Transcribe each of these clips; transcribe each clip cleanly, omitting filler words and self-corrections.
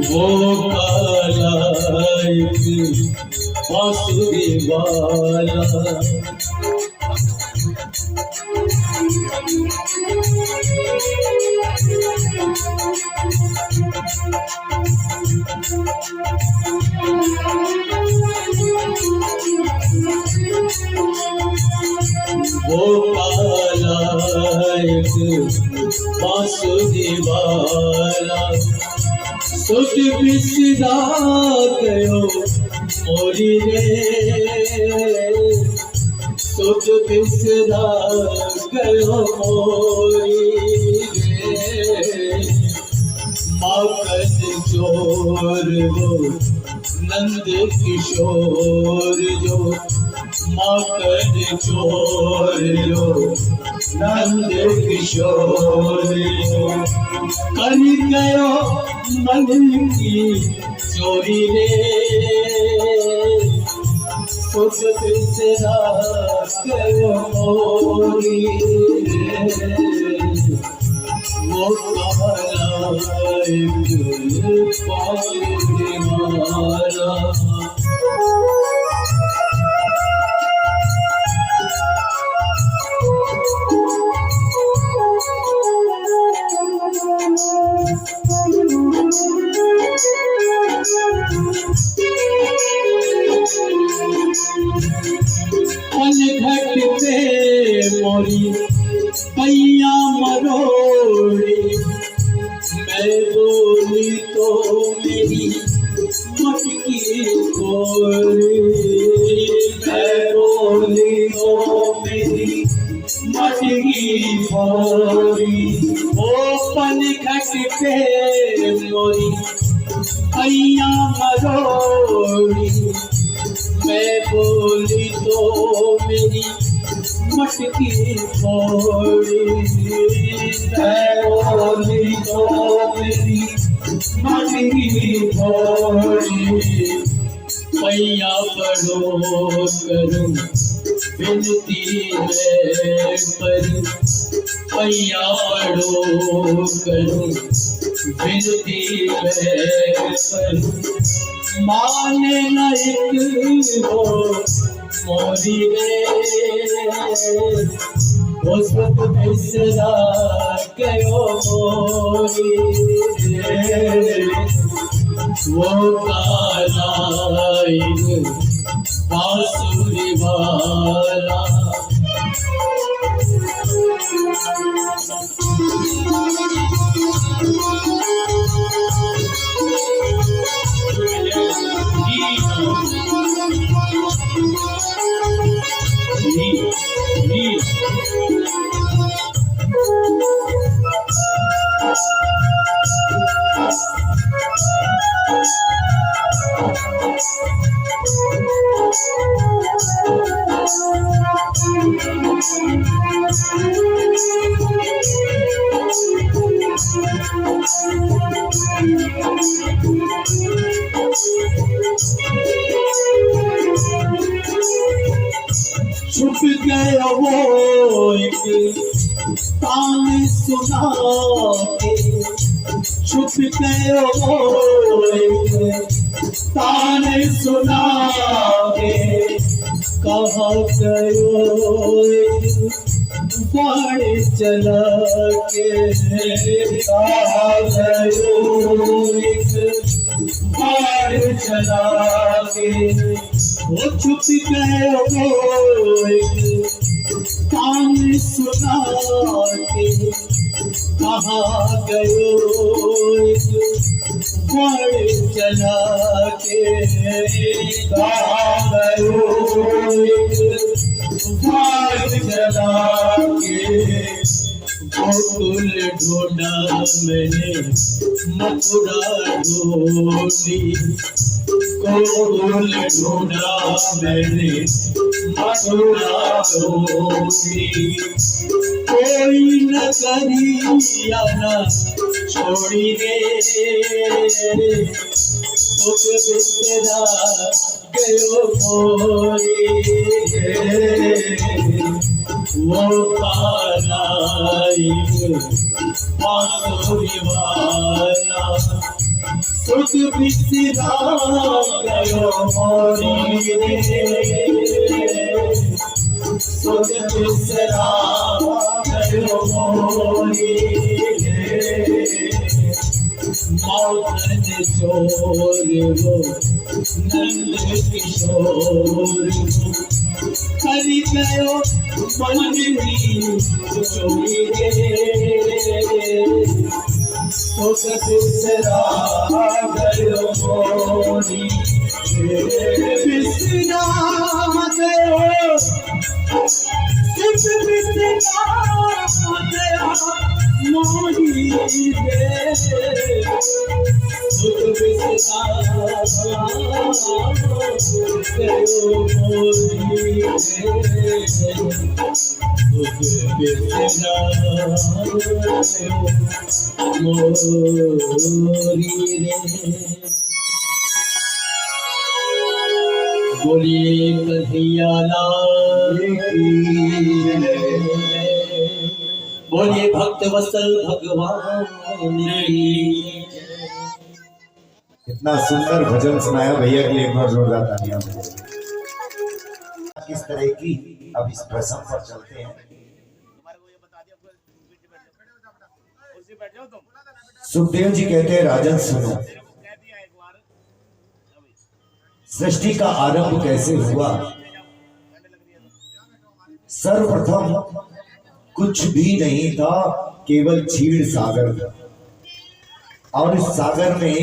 वो काला एक बांसुरी वाला वो काला एक बांसुरी वाला सुध बिसरा गयो मोरी रे, सुध बिसरा गयो मोरी रे। माखन चोर हो नंद किशोर जो, माखन चोर जो नंद किशोर जो। कर गयो मन की चोरी रे, सुध बिसरा गयो मोरी रे। वो काला एक बांसुरी वाला घट पे मोरी पैया मरोड़ी, मैं बोली तो मेरी मटकी कोरी, मैं बोली तो मेरी मटकी कोरी। ओ पन घट पे मोरी पैया मरोड़ी, मैं बोली तो मेरी मटकी फोड़ी, मैं बोली तो मेरी मटकी फोड़ी। पैया पढ़ो करूं विनती मैं पर, पैया पढ़ो करूं विनती मैं पर। माने न एक हो मोरी रे, वो सुध बिसरा गयो मोरी रे। वो काला एक बांसुरी वाला छुप गया वो एक तान सुना के, छुप गया वो एक तान सुना के। कहा गयो एक बाण चला के, कहा गयो एक बाण चला के। वो छुप गए वो एक कान सुना के, कहा गयो एक बाण चला के, कहा गयो एक बाण चला के। गोकुल ढूंढा मैंने मथुरा ढूंढी, गोकुल ढूंढा मैंने मथुरा ढूंढी, कोई नगरिया न छोड़ी रे, सुख बिसरा गयो मोरी, वो पाराई बांसुरी वाला सुख बिसरा गयो मोरी रे, सुख बिसरा गयो मोरी रे, मौतन चोर हो नंद किशोर हरि गयो मंदिरी चोरी रे, सुख बिसरा गयो मोरी रे, बिसरा गयो सुख बिसरा गयो मोरी रे, सुख बिसरा गयो मोरी रे, सुख बिसरा गयो मोरी रे। बोलिए कन्हैया लाल की, बोलिए भक्त वत्सल भगवान की। इतना सुंदर भजन सुनाया भैया के लिए एक बार जोरदार तालियां बजाइए। किस तरह की अब इस प्रसंग पर चलते हैं। सुखदेव जी कहते हैं राजन सुनो, सृष्टि का आरंभ कैसे हुआ। सर्वप्रथम कुछ भी नहीं था, केवल क्षीर सागर था, और इस सागर में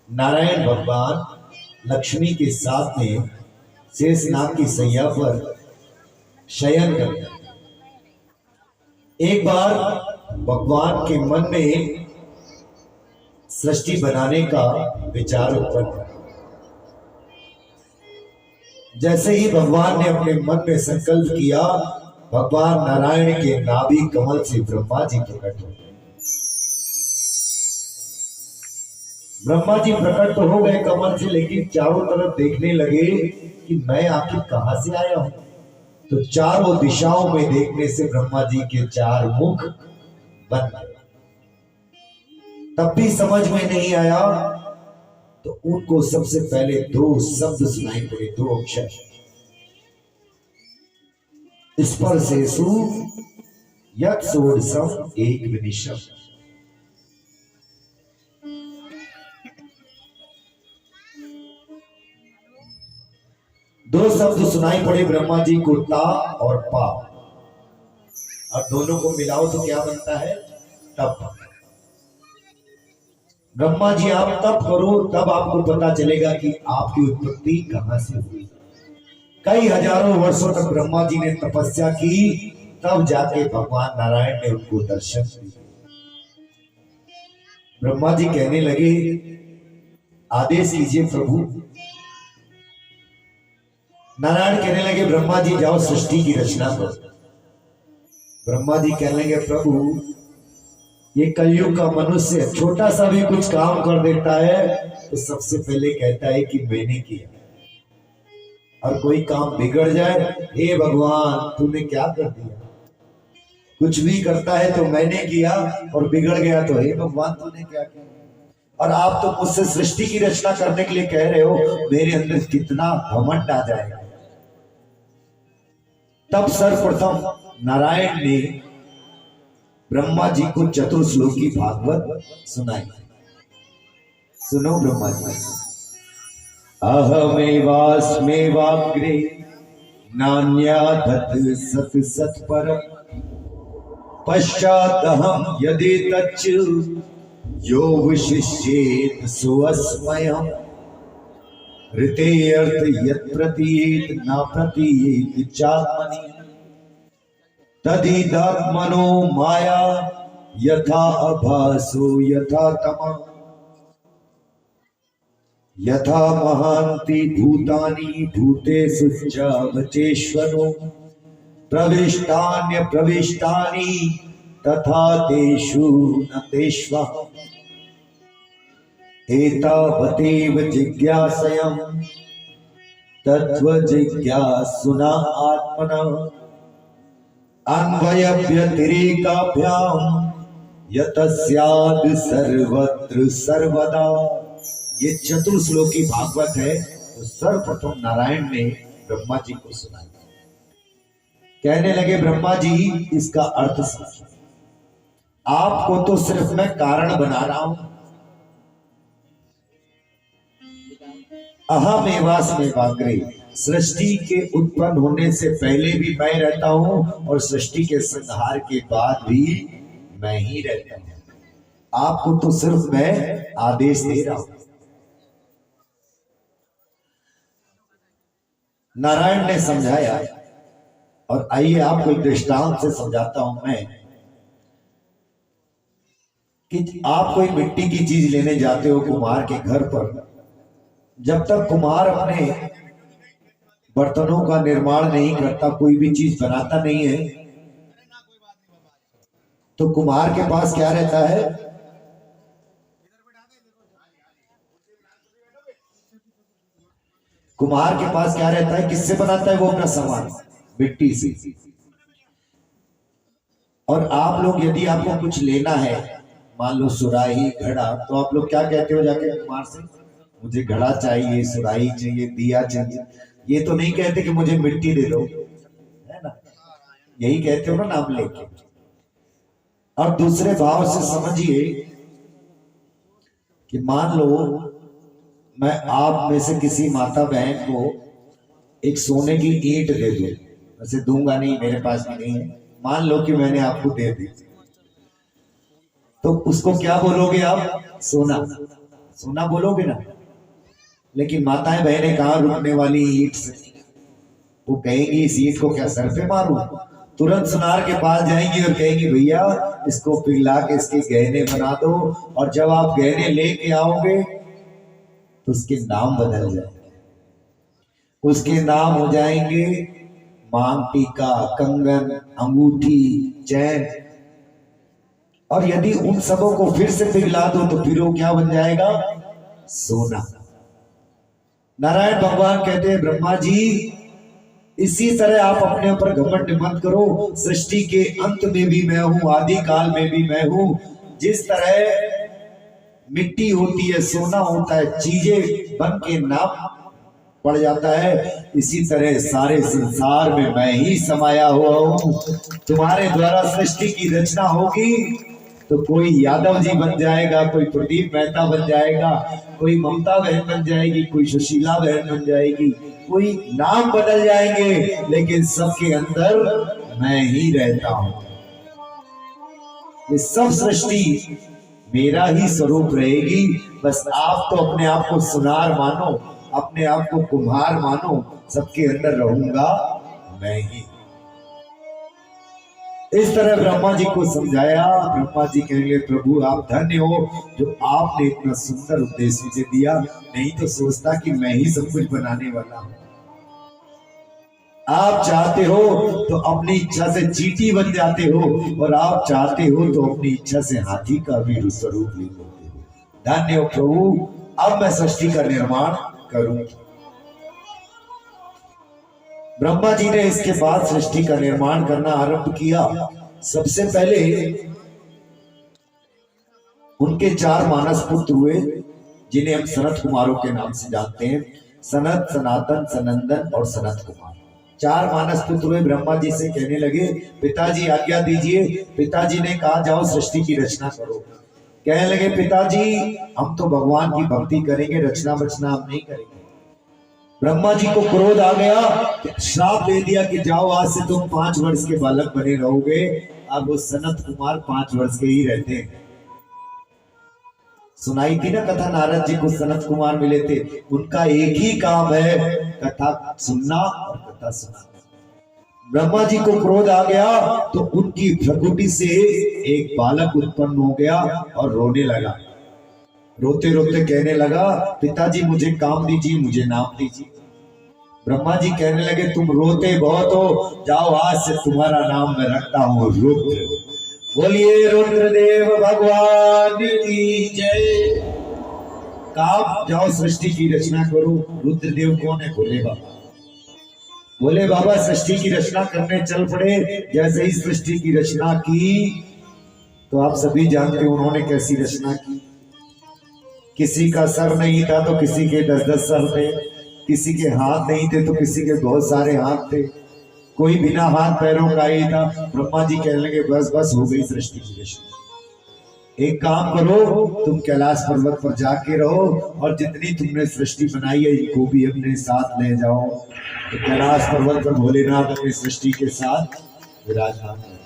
नारायण भगवान लक्ष्मी के साथ में शेषनाग की सैया पर शयन करते। एक बार भगवान के मन में सृष्टि बनाने का विचार उत्पन्न हुआ। जैसे ही भगवान ने अपने मन में संकल्प किया, भगवान नारायण के नाभि कमल से ब्रह्मा जी प्रकट हो। ब्रह्मा जी प्रकट तो हो गए कमल से, लेकिन चारों तरफ देखने लगे कि मैं आखिर कहां से आया हूं। तो चारों दिशाओं में देखने से ब्रह्मा जी के चार मुख बन गए। तब भी समझ में नहीं आया, तो उनको सबसे पहले दो शब्द सुनाई पड़े, दो अक्षर, स्पर्शेषु यत् षोडशम एक विनिशम। दो शब्द सुनाई पड़े ब्रह्मा जी को, ता और पा। अब दोनों को मिलाओ तो क्या बनता है, तप। ब्रह्मा जी आप तप करो, तब आपको पता चलेगा कि आपकी उत्पत्ति कहां से हुई। कई हजारों वर्षों तक ब्रह्मा जी ने तपस्या की, तब जाके भगवान नारायण ने उनको दर्शन दिए। ब्रह्मा जी कहने लगे, आदेश कीजिए प्रभु। नारायण कहने लगे, ब्रह्मा जी जाओ सृष्टि की रचना करो। ब्रह्मा जी कहने लगे, प्रभु ये कलयुग का मनुष्य छोटा सा भी कुछ काम कर देता है तो सबसे पहले कहता है कि मैंने किया, और कोई काम बिगड़ जाए, हे भगवान तूने क्या कर दिया। कुछ भी करता है तो मैंने किया, और बिगड़ गया तो हे भगवान तूने क्या किया। और आप तो मुझसे सृष्टि की रचना करने के लिए कह रहे हो, मेरे अंदर कितना घमंड आ जाएगा। तब सर्वप्रथम नारायण ने ब्रह्मा जी को चतुर्श्लोकी भागवत सुनाई। सुनो ब्रह्मा जी। अहमेवास्मेवाग्रे नान्यादथ सत सत परम, पश्चादहं यदि तच्च यो विशिष्येत सुअस्मयम्, ऋते अर्थ यत् प्रतीयेत न प्रतीयेत चात्मनि, तदिदात्मनो माया यथा अभासो यथा तमः, यथा महान्ति भूतानि भूतेषु च वचेश्वरो प्रविष्टान्य प्रविष्टानि तथा तेषु न तेष्वः एतावदेव जिज्ञासयं तत्व जिज्ञासुना आत्मना अन्वय व्यतिरेकाभ्यां यतस्याद् सर्वत्र सर्वदा। ये चतुर्श्लोकी भागवत है, तो सर्वप्रथम नारायण ने ब्रह्मा जी को सुनाई। कहने लगे ब्रह्मा जी इसका अर्थ समझो, आपको तो सिर्फ मैं कारण बना रहा हूं। अहमेवास्मिवाग्रे, सृष्टि के उत्पन्न होने से पहले भी मैं रहता हूं और सृष्टि के संहार के बाद भी मैं ही रहता हूं। आपको तो सिर्फ मैं आदेश दे रहा हूं। नारायण ने समझाया, और आइए आपको एक दृष्टांत से समझाता हूं मैं कि आप कोई मिट्टी की चीज लेने जाते हो कुम्हार के घर पर। जब तक कुम्हार अपने बर्तनों का निर्माण नहीं करता, कोई भी चीज बनाता नहीं है, तो कुम्हार के पास क्या रहता है? कुम्हार के पास क्या रहता है? किससे बनाता है वो अपना सामान? मिट्टी से। और आप लोग, यदि आपको कुछ लेना है, मान लो सुराही, घड़ा, तो आप लोग क्या कहते हो जाके कुम्हार से? मुझे घड़ा चाहिए, सुराही चाहिए, दिया चाहिए। ये तो नहीं कहते कि मुझे मिट्टी दे दो, है ना? यही कहते हो ना नाम लेके। और दूसरे भाव से समझिए कि मान लो मैं आप में से किसी माता बहन को एक सोने की ईंट दे दूं, वैसे दूंगा नहीं, मेरे पास भी नहीं है, मान लो कि मैंने आपको दे दी, तो उसको क्या बोलोगे आप? सोना। सोना बोलोगे ना। लेकिन माताएं बहनें कहां रुकने वाली ईंट से? वो कहेंगी इस ईंट को क्या सर पे मारूं? तुरंत सुनार के पास जाएंगी और कहेंगी भैया इसको पिघला के इसके गहने बना दो। और जब आप गहने लेके आओगे तो उसके नाम बदल जाएंगे। उसके नाम हो जाएंगे मांग टीका, कंगन, अंगूठी, चैन। और यदि उन सबों को फिर से पिघला दो तो फिर वो क्या बन जाएगा? सोना। नारायण भगवान कहते हैं ब्रह्मा जी इसी तरह आप अपने ऊपर घमंड मत करो। सृष्टि के अंत में भी मैं हूं, आदि काल में भी मैं हूं। जिस तरह मिट्टी होती है, सोना होता है, चीजें बन के नाम पड़ जाता है, इसी तरह सारे संसार में मैं ही समाया हुआ हूं। तुम्हारे द्वारा सृष्टि की रचना होगी तो कोई यादव जी बन जाएगा, कोई प्रदीप मेहता बन जाएगा, कोई ममता बहन बन जाएगी, कोई सुशीला बहन बन जाएगी, कोई नाम बदल जाएंगे, लेकिन सबके अंदर मैं ही रहता हूं। ये सब सृष्टि मेरा ही स्वरूप रहेगी। बस आप तो अपने आप को सुनार मानो, अपने आप को कुम्हार मानो, सबके अंदर रहूंगा मैं ही। इस तरह ब्रह्मा जी को समझाया। ब्रह्मा जी कहेंगे प्रभु आप धन्य हो जो आपने इतना सुंदर उपदेश मुझे दिया, नहीं तो सोचता कि मैं ही सब कुछ बनाने वाला हूं। आप चाहते हो तो अपनी इच्छा से चींटी बन जाते हो, और आप चाहते हो तो अपनी इच्छा से हाथी का भी स्वरूप ले लेते हो। धन्य हो प्रभु, अब मैं सृष्टि का निर्माण करूं। ब्रह्मा जी ने इसके बाद सृष्टि का निर्माण करना आरंभ किया। सबसे पहले उनके 4 मानस पुत्र हुए, जिन्हें हम सनत कुमारों के नाम से जानते हैं। सनत, सनातन, सनंदन और सनत कुमार 4 मानस पुत्र हुए। ब्रह्मा जी से कहने लगे पिताजी आज्ञा दीजिए। पिताजी ने कहा जाओ सृष्टि की रचना करो। कहने लगे पिताजी हम तो भगवान की भक्ति करेंगे, रचना बचना हम नहीं करेंगे। ब्रह्मा जी को क्रोध आ गया, श्राप दे दिया कि जाओ आज से तुम 5 वर्ष के बालक बने रहोगे। अब वो सनत कुमार 5 वर्ष के ही रहते हैं। सुनाई थी ना कथा, नारद जी को सनत कुमार मिले थे। उनका एक ही काम है कथा सुनना और कथा सुनाना। ब्रह्मा जी को क्रोध आ गया तो उनकी भ्रकुटी से एक बालक उत्पन्न हो गया और रोने लगा। रोते रोते कहने लगा, पिताजी मुझे काम दीजिए, मुझे नाम दीजिए। ब्रह्मा जी कहने लगे, तुम रोते बहुत हो, जाओ आज से तुम्हारा नाम मैं रखता हूँ रुद्र। बोलिए रुद्रदेव भगवान की जय। काम जाओ सृष्टि की रचना करो। रुद्रदेव कौन है? भोले बाबा। भोले बाबा सृष्टि की रचना करने चल पड़े। जैसे ही सृष्टि की रचना की तो आप सभी जानते हो उन्होंने कैसी रचना की। किसी का सर नहीं था तो किसी के 10-10 सर थे, किसी के हाथ नहीं थे तो किसी के बहुत सारे हाथ थे, कोई बिना हाथ पैरों का ही था। ब्रह्मा जी कहने लगे, बस बस हो गई सृष्टि की रचना। एक काम करो, तुम कैलाश पर्वत पर जाके रहो और जितनी तुमने सृष्टि बनाई है इनको भी अपने साथ ले जाओ। तो कैलाश पर्वत पर भोलेनाथ अपनी सृष्टि के साथ विराजमान है।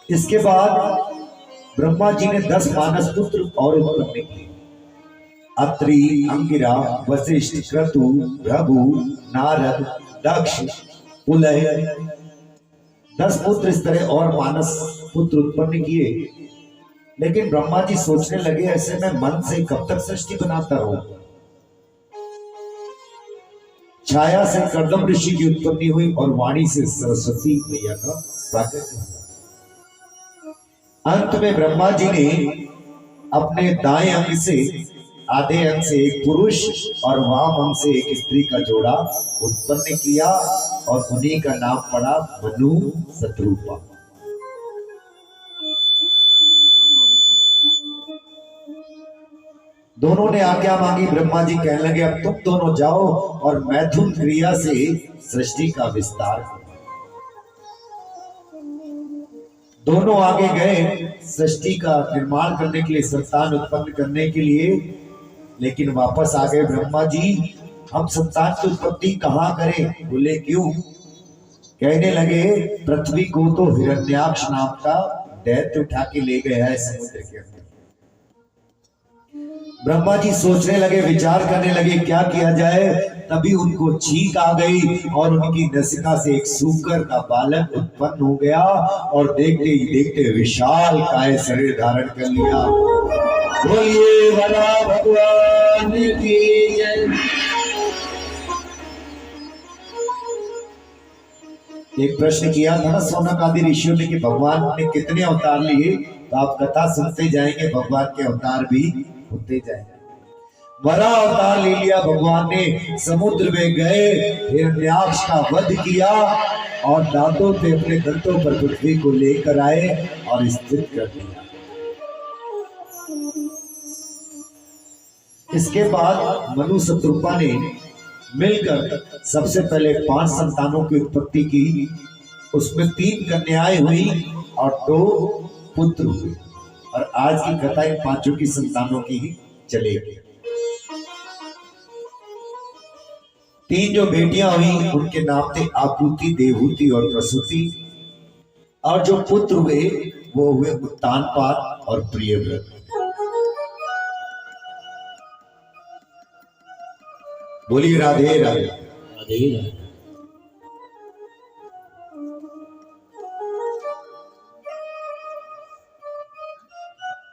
इसके बाद ब्रह्मा जी ने 10 मानस पुत्र और उत्पन्न किए। अत्रि, अंगिरा, वशिष्ठ, क्रतु, भृगु, नारद, दक्ष, पुलह, 10 पुत्र इस तरह और मानस पुत्र उत्पन्न किए। लेकिन ब्रह्मा जी सोचने लगे, ऐसे में मन से कब तक सृष्टि बनाता रहूं। छाया से कर्दम ऋषि की उत्पत्ति हुई और वाणी से सरस्वती मैया का प्राकट्य हुआ। अंत में ब्रह्मा जी ने अपने दाएं अंग से, आधे अंग से एक पुरुष और वाम अंग से एक स्त्री का जोड़ा उत्पन्न किया और उन्हीं का नाम पड़ा मनु शत्रुपा। दोनों ने आज्ञा मांगी। ब्रह्मा जी कहने लगे, अब तुम दोनों जाओ और मैथुन क्रिया से सृष्टि का विस्तार करो। दोनों आगे गए सृष्टि का निर्माण करने के लिए, संतान उत्पन्न करने के लिए। लेकिन वापस आ गए ब्रह्मा जी, हम संतान की उत्पत्ति कहां करें? बोले क्यों? कहने लगे, पृथ्वी को तो हिरण्याक्ष नाम का दैत्य उठा के ले गया है समुद्र के अंदर। ब्रह्मा जी सोचने लगे, विचार करने लगे क्या किया जाए। तभी उनको छींक आ गई और उनकी नसिका से एक सूकर का बालक उत्पन्न हो गया और देखते ही देखते विशाल काय शरीर धारण कर लिया। बोलिए भला भगवान की जय। एक प्रश्न किया था ना सौनक आदि ऋषियों ने कि भगवान ने कितने अवतार लिए, तो आप कथा सुनते जाएंगे, भगवान के अवतार भी होते जाएंगे। बड़ा अवतार ले लिया भगवान ने, समुद्र में गए, हिरण्याक्ष का वध किया और दांतों से अपने दंतों पर पृथ्वी को लेकर आए और स्थिर कर दिया। इसके बाद मनु शत्रुपा ने मिलकर सबसे पहले 5 संतानों की उत्पत्ति की। उसमें 3 कन्याएं हुई और 2 पुत्र हुए। और आज की कथा इन 5 की संतानों की ही चलेगी। 3 जो बेटियां हुई उनके नाम थे आकृति, देवहूति और प्रसूति। और जो पुत्र हुए वो हुए उत्तानपाद और प्रियव्रत। बोलिए राधे राधे। राधे राधे।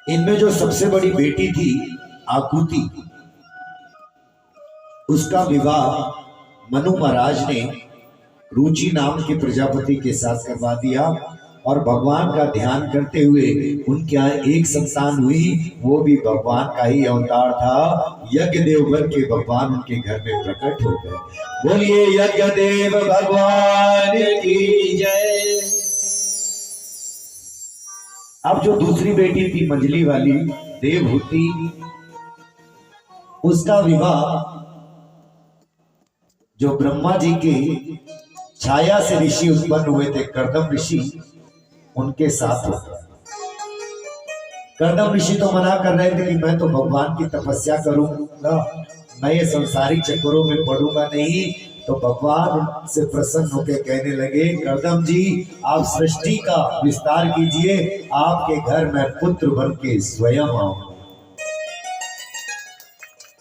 इनमें जो सबसे बड़ी बेटी थी आकृति, उसका विवाह मनु महाराज ने रुचि नाम के प्रजापति के साथ करवा दिया। और भगवान का ध्यान करते हुए उनके यहाँ एक संतान हुई, वो भी भगवान का ही अवतार था। यज्ञ देव बन के भगवान उनके घर में प्रकट हो गए। बोलिए यज्ञ देव भगवान की जय। अब जो दूसरी बेटी थी मंजली वाली देवहूति, उसका विवाह जो ब्रह्मा जी के छाया से ऋषि उत्पन्न हुए थे कर्दम ऋषि, उनके साथ हो गया। कर्दम ऋषि तो मना कर रहे थे कि मैं तो भगवान की तपस्या करूंगा, मैं ये संसारिक चक्करों में पड़ूंगा नहीं। तो भगवान से प्रसन्न होकर कहने लगे, कर्दम जी आप सृष्टि का विस्तार कीजिए, आपके घर में पुत्र बन के स्वयं आऊं।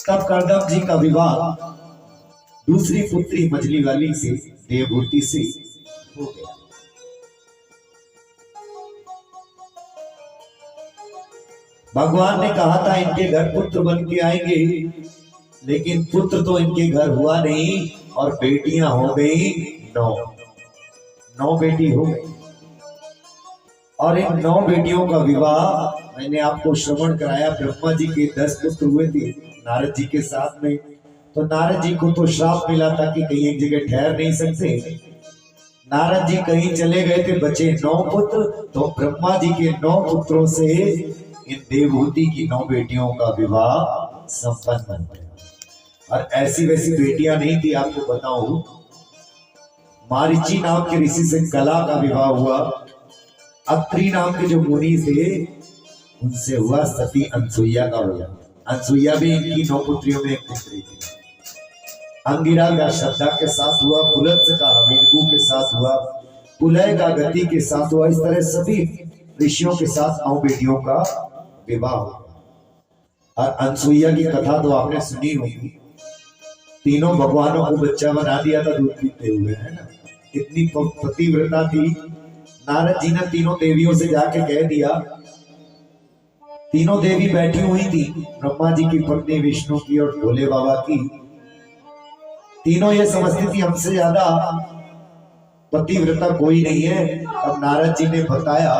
तब कर्दम जी का विवाह दूसरी पुत्री मजली वाली से, देवहूति से हो गया। भगवान ने कहा था इनके घर पुत्र बन के आएंगे, लेकिन पुत्र तो इनके घर हुआ नहीं और बेटियां हो गई 9 बेटी हो गई। और इन 9 बेटियों का विवाह मैंने आपको श्रवण कराया। ब्रह्मा जी के 10 पुत्र हुए थे नारद जी के साथ में। तो नारद जी को तो श्राप मिला था कि कहीं एक जगह ठहर नहीं सकते। नारद जी कहीं चले गए थे, बचे 9 पुत्र। तो ब्रह्मा जी के 9 पुत्रों से इन देवहूति की 9 बेटियों का विवाह संपन्न हो गया। और ऐसी वैसी बेटियां नहीं थी, आपको बताऊं। मारीची नाम के ऋषि से कला का विवाह हुआ। अत्रि नाम के जो मुनि थे उनसे हुआ सती अनसुईया का विवाह। अनसुईया भी इनकी 9 पुत्रियों में एक पुत्री थी। अंगिरा का श्रद्धा के साथ हुआ, पुलत्स का मेघू के साथ हुआ, पुलय का गति के साथ हुआ। इस तरह सभी ऋषियों के साथ 9 बेटियों का विवाह हुआ। और अनसुईया की कथा तो आपने सुनी होगी। तीनों भगवानों को बच्चा बना दिया था दूध पीते हुए, है ना। इतनी पतिव्रता थी। नारद जी ने तीनों देवियों से जाके कह दिया। तीनों देवी बैठी हुई थी, ब्रह्मा जी की पत्नी, विष्णु की और भोले बाबा की। तीनों ये समझती थी हमसे ज्यादा पतिव्रता कोई नहीं है। अब नारद जी ने बताया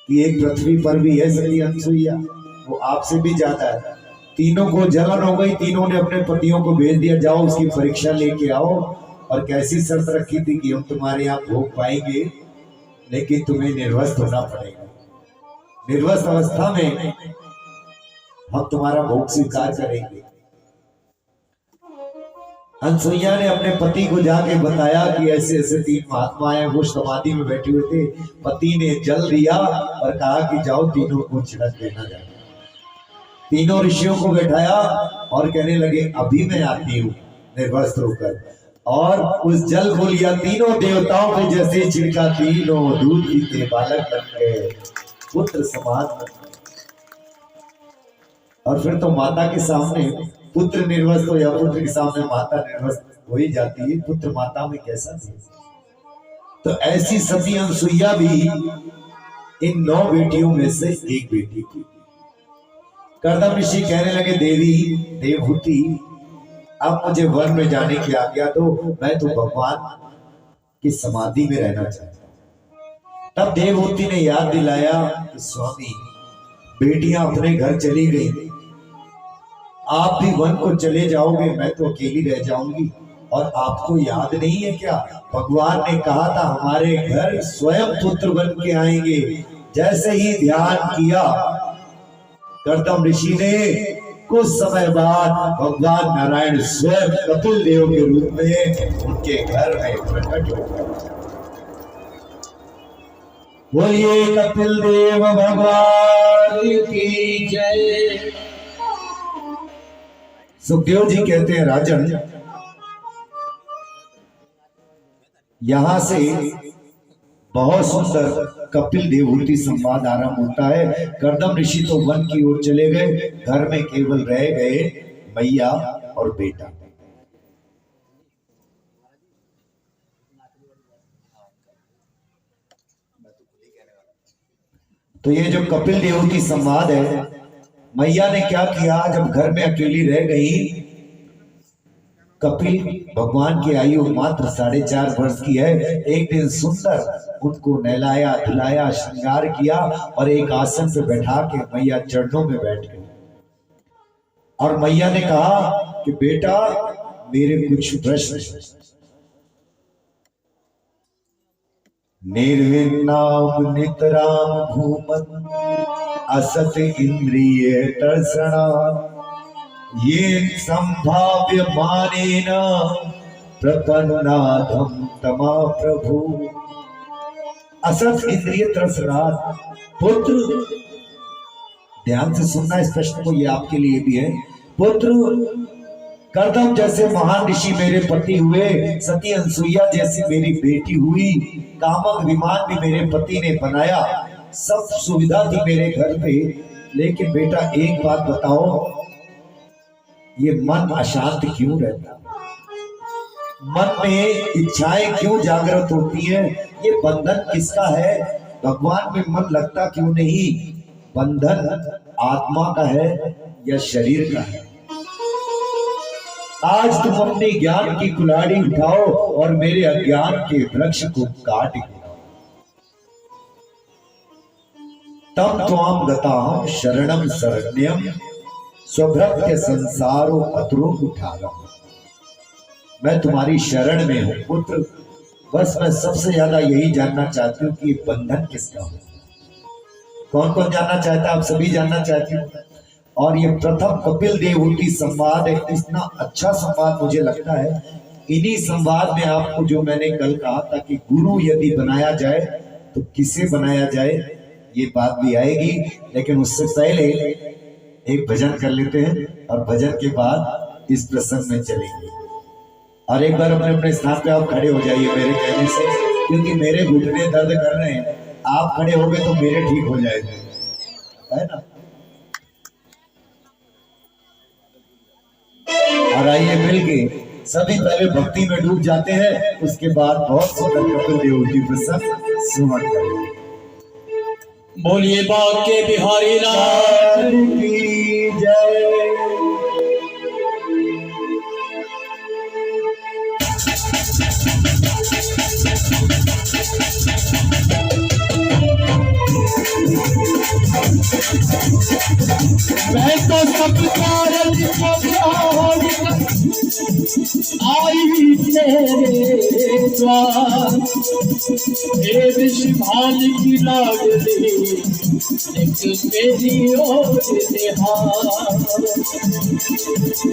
कि एक पृथ्वी पर भी है सती अनसुईया, वो आपसे भी ज्यादा है। तीनों को जलन हो गई। तीनों ने अपने पतियों को भेज दिया, जाओ उसकी परीक्षा लेके आओ। और कैसी शर्त रखी थी कि हम तुम्हारे यहाँ भोग पाएंगे, लेकिन तुम्हें निर्वस्त्र होना पड़ेगा। निर्वस्त्र अवस्था में हम तुम्हारा भोग स्वीकार करेंगे। अनसुईया ने अपने पति को जाके बताया कि ऐसे ऐसे 3 महात्मा हैं, वो समाधि में बैठे हुए थे। पति ने जल दिया और कहा कि जाओ तीनों को छिड़क देना जाए। तीनों ऋषियों को बैठाया और कहने लगे अभी मैं आती हूँ निर्वस्त्र होकर। और उस जल को लिया, तीनों देवताओं पे जैसे छिड़का, तीनों दूध पीते बालक बन गए, पुत्र समान बन गए। और फिर तो माता के सामने पुत्र निर्वस्त्र हो या पुत्र के सामने माता निर्वस्त्र हो ही जाती है। पुत्र माता में कैसा थे। तो ऐसी सती अनसुईया भी इन 9 बेटियों में से एक बेटी थी। कर्दम ऋषि कहने लगे देवी देवहूति, अब मुझे वन में जाने की आज्ञा दो, मैं तो भगवान की समाधि में रहना चाहता हूं। तब देवहूति ने याद दिलाया कि स्वामी बेटियां अपने घर चली गई, आप भी वन को चले जाओगे, मैं तो अकेली रह जाऊंगी। और आपको याद नहीं है क्या, भगवान ने कहा था हमारे घर स्वयं पुत्र बन के आएंगे। जैसे ही ध्यान किया कर्दम ऋषि ने, कुछ समय बाद भगवान नारायण स्वयं कपिल देव के रूप में उनके घर में प्रकट हो गए। बोलिए कपिल देव भगवान की जय। सुखदेव जी कहते हैं राजन, यहां से बहुत सुंदर कपिल देवहूति संवाद आरंभ होता है। कर्दम ऋषि तो वन की ओर चले गए, घर में केवल रह गए मैया और बेटा। तो ये जो कपिल देवहूति संवाद है, मैया ने क्या किया, जब घर में अकेली रह गई। कपिल भगवान की आयु मात्र 4.5 वर्ष की है। एक दिन सुंदर उनको नहलाया धुलाया श्रृंगार किया और एक आसन पे बैठा के मैया चरणों में बैठ गई। और मैया ने कहा कि बेटा मेरे कुछ प्रश्न। निर्विन्नाम नितराम भूमन असत इंद्रिय तर्षणा, ये संभाव्य मानेन प्रपन्नाधम तमा प्रभु। असत इंद्रिय तर्षणात्, पुत्र, ध्यान से सुनना इस प्रश्न को, ये आपके लिए भी है। पुत्र, कर्दम जैसे महान ऋषि मेरे पति हुए, सती अनसुईया जैसी मेरी बेटी हुई, कामक विमान भी मेरे पति ने बनाया, सब सुविधा थी मेरे घर पे। लेकिन बेटा एक बात बताओ, ये मन अशांत क्यों रहता है? मन में इच्छाएं क्यों जागृत होती है? ये बंधन किसका है? भगवान में मन लगता क्यों नहीं? बंधन आत्मा का है या शरीर का है। आज तुम अपने ज्ञान की कुल्हाड़ी उठाओ और मेरे अज्ञान के वृक्ष को काट गिराओ। तम त्वाम गताम शरणम शरण्यम स्वभृत्य संसारो अतरो कुठारम। मैं तुम्हारी शरण में हूं पुत्र। बस मैं सबसे ज्यादा यही जानना चाहती हूँ कि ये बंधन किसका हो। कौन कौन जानना चाहता है? आप सभी जानना चाहते हो। और ये प्रथम कपिल देवहूति संवाद है। इतना अच्छा संवाद मुझे लगता है। इन्हीं संवाद में आपको जो मैंने कल कहा था कि गुरु यदि बनाया जाए तो किसे बनाया जाए, ये बात भी आएगी। लेकिन उससे पहले एक भजन कर लेते हैं और भजन के बाद इस प्रसंग में चलेंगे। और एक बार अपने अपने स्थान पे आप खड़े हो जाइए मेरे कहने से, क्योंकि मेरे घुटने दर्द कर रहे हैं। आप खड़े हो गए तो मेरे ठीक हो जाएंगे, है ना। और आइए मिलके सभी पहले भक्ति में डूब जाते हैं, उसके बाद बहुत सुंदर कपिल देवहूति प्रसंग सुमन करेंगे। बोलिए बाके बिहारी लाल की जय। मैं तो सबका आई तेरे द्वार, हे विषभान की लाडली एक मेरी ओर निहार।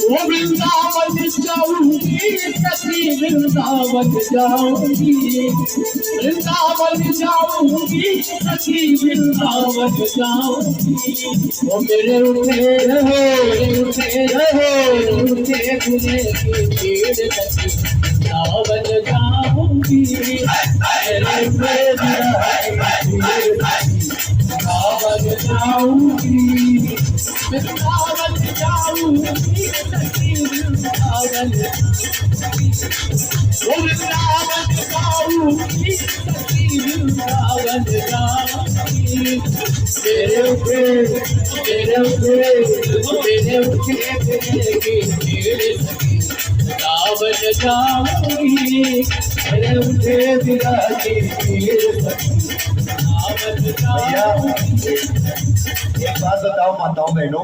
वो वृंदावन जाऊंगी सखी वृंदावन जाऊंगी, वृंदावन जाऊंगी सखी वृंदावन जाऊंगी। वो मेरे उठे रहो उठे रहो उठे गुने की भीड़ सखी वृंदावन जाऊंगी। मेरे उठे वृंदावन जाऊंगी, वृंदावन जाऊंगी सखी वृंदावन, वो वृंदावन जाऊंगी सखी वृंदावन जाऊंगी। मेरे उठे मेरे उठे मेरे उठे की भीड़ सखी वृंदावन जाऊंगी। मेरे उठे विराजी भीड़ सखी वृंदावन जाऊंगी। एक बात बताओ माताओं बहनों,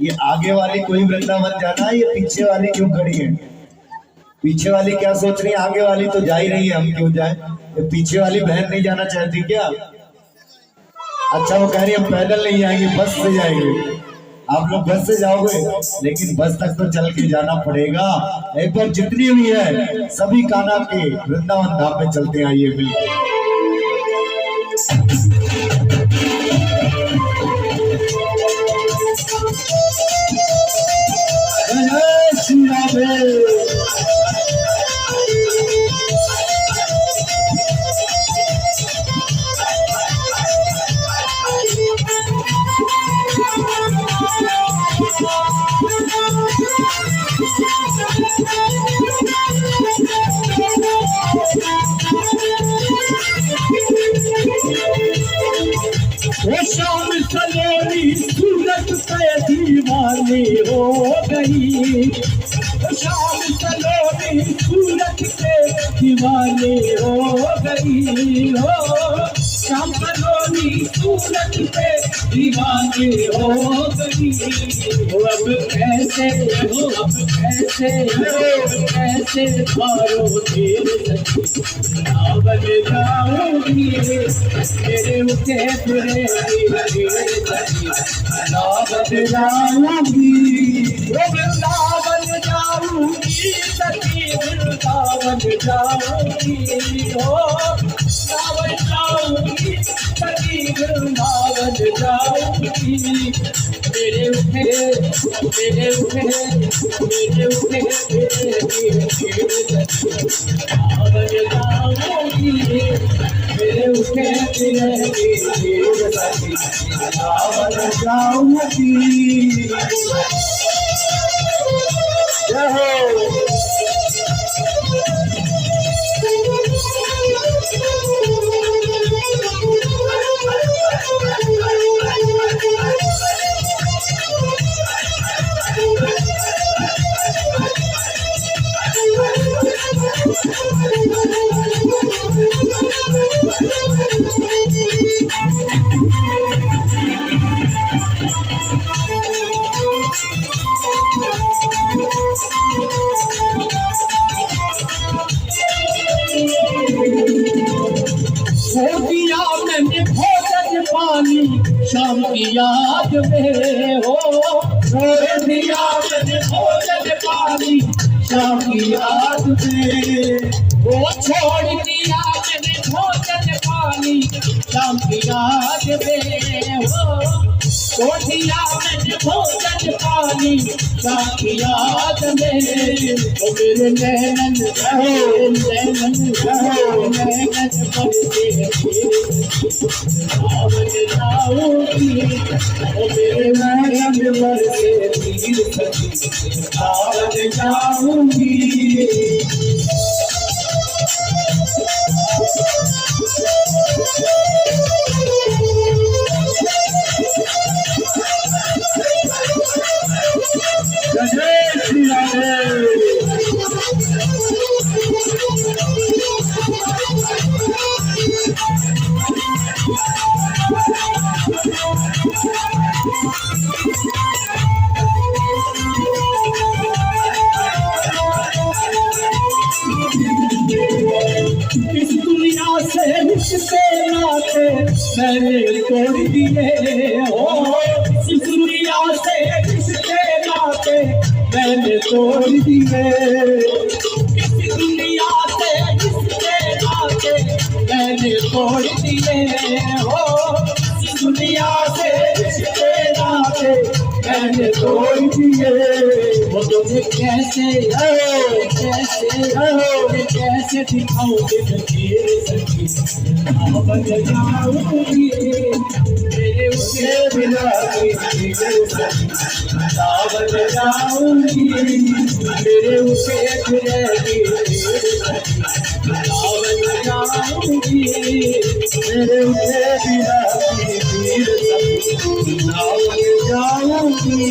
ये आगे वाली कोई वृंदावन जाना है, ये पीछे वाली क्यों खड़ी है? पीछे वाली क्या सोच रही है? आगे वाली तो जा ही रही है, हम क्यों जाए? ये पीछे वाली बहन नहीं जाना चाहती क्या? अच्छा वो कह रही है हम पैदल नहीं जाएंगे, बस से जाएंगे। आप लोग बस से जाओगे, लेकिन बस तक तो चल के जाना पड़ेगा। एक बार जितनी भी है सभी कान्हा के वृंदावन धाम में चलते हैं। आइए मिलकर शाम सलोनी सूरत पे दीवानी हो गई, शाम सलोनी सूरत पे दीवानी हो गई हो। शाम सलोनी सूरत पे दीवानी हो गई। अब कैसे हो अब कैसे हो कैसे मारो फिर वृंदावन जाऊंगी। मेरे उठे फिरे वृंदावन जाऊंगी, वृंदावन जाऊंगी सखी वृंदावन जाऊंगी हो। वृंदावन जाऊंगी सखी वृंदावन जाऊंगी। मेरे उठे मेरे उठे मेरे उठे वृंदावन जाऊंगी। मेरे उठे वृंदावन जाऊंगी। जय हो। शाम की याद में हो, छोड़ दिया मैंने भोजन पानी शाम की याद में, वो छोड़ दिया मैंने भोजन पानी शाम की याद में, हो छोड़ दिया मैंने भोजन पानी शाम की याद में। ओ मेरे नैनन रहो, नैनन रहो, नैनन बरसे सावन जाऊंगी, ओ मेरे नैनन बरसे तीर सखी सावन जाऊंगी। इस दुनिया से रिश्ते नाते मैंने तोड़ दिए हो, इस दुनिया से रिश्ते नाते मैंने तोड़ दिए, इस दुनिया से रिश्ते नाते मैंने तोड़ दिए हो, इस दुनिया से रिश्ते नाते मैंने तोड़ दिए। वो तुझे कैसे कैसे दिखाऊं तेरे सखी सावन जाऊंगी, मेरे उसे बिना तेरे सखी सावन जाऊंगी, मेरे उसे बिना तेरे सखी सावन जाऊंगी, मेरे उसे बिना तेरे सखी सावन जाऊंगी।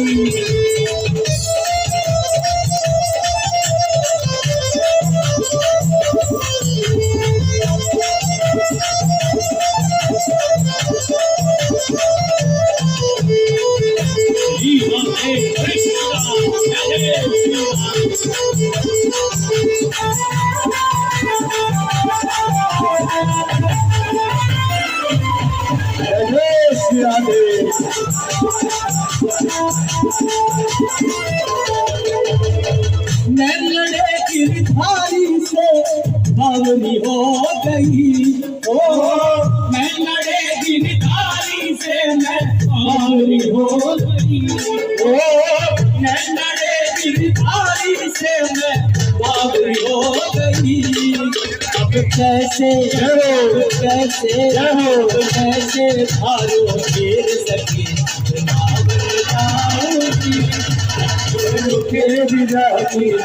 नैनने गिरधारी से बावली हो गई, ओ नैनने गिरधारी से मैं बावली हो गई, ओ नैनने गिरधारी से मैं बावली हो गई। अब कैसे धारो फिर सकी सावन जाऊंगी, के बिना फिर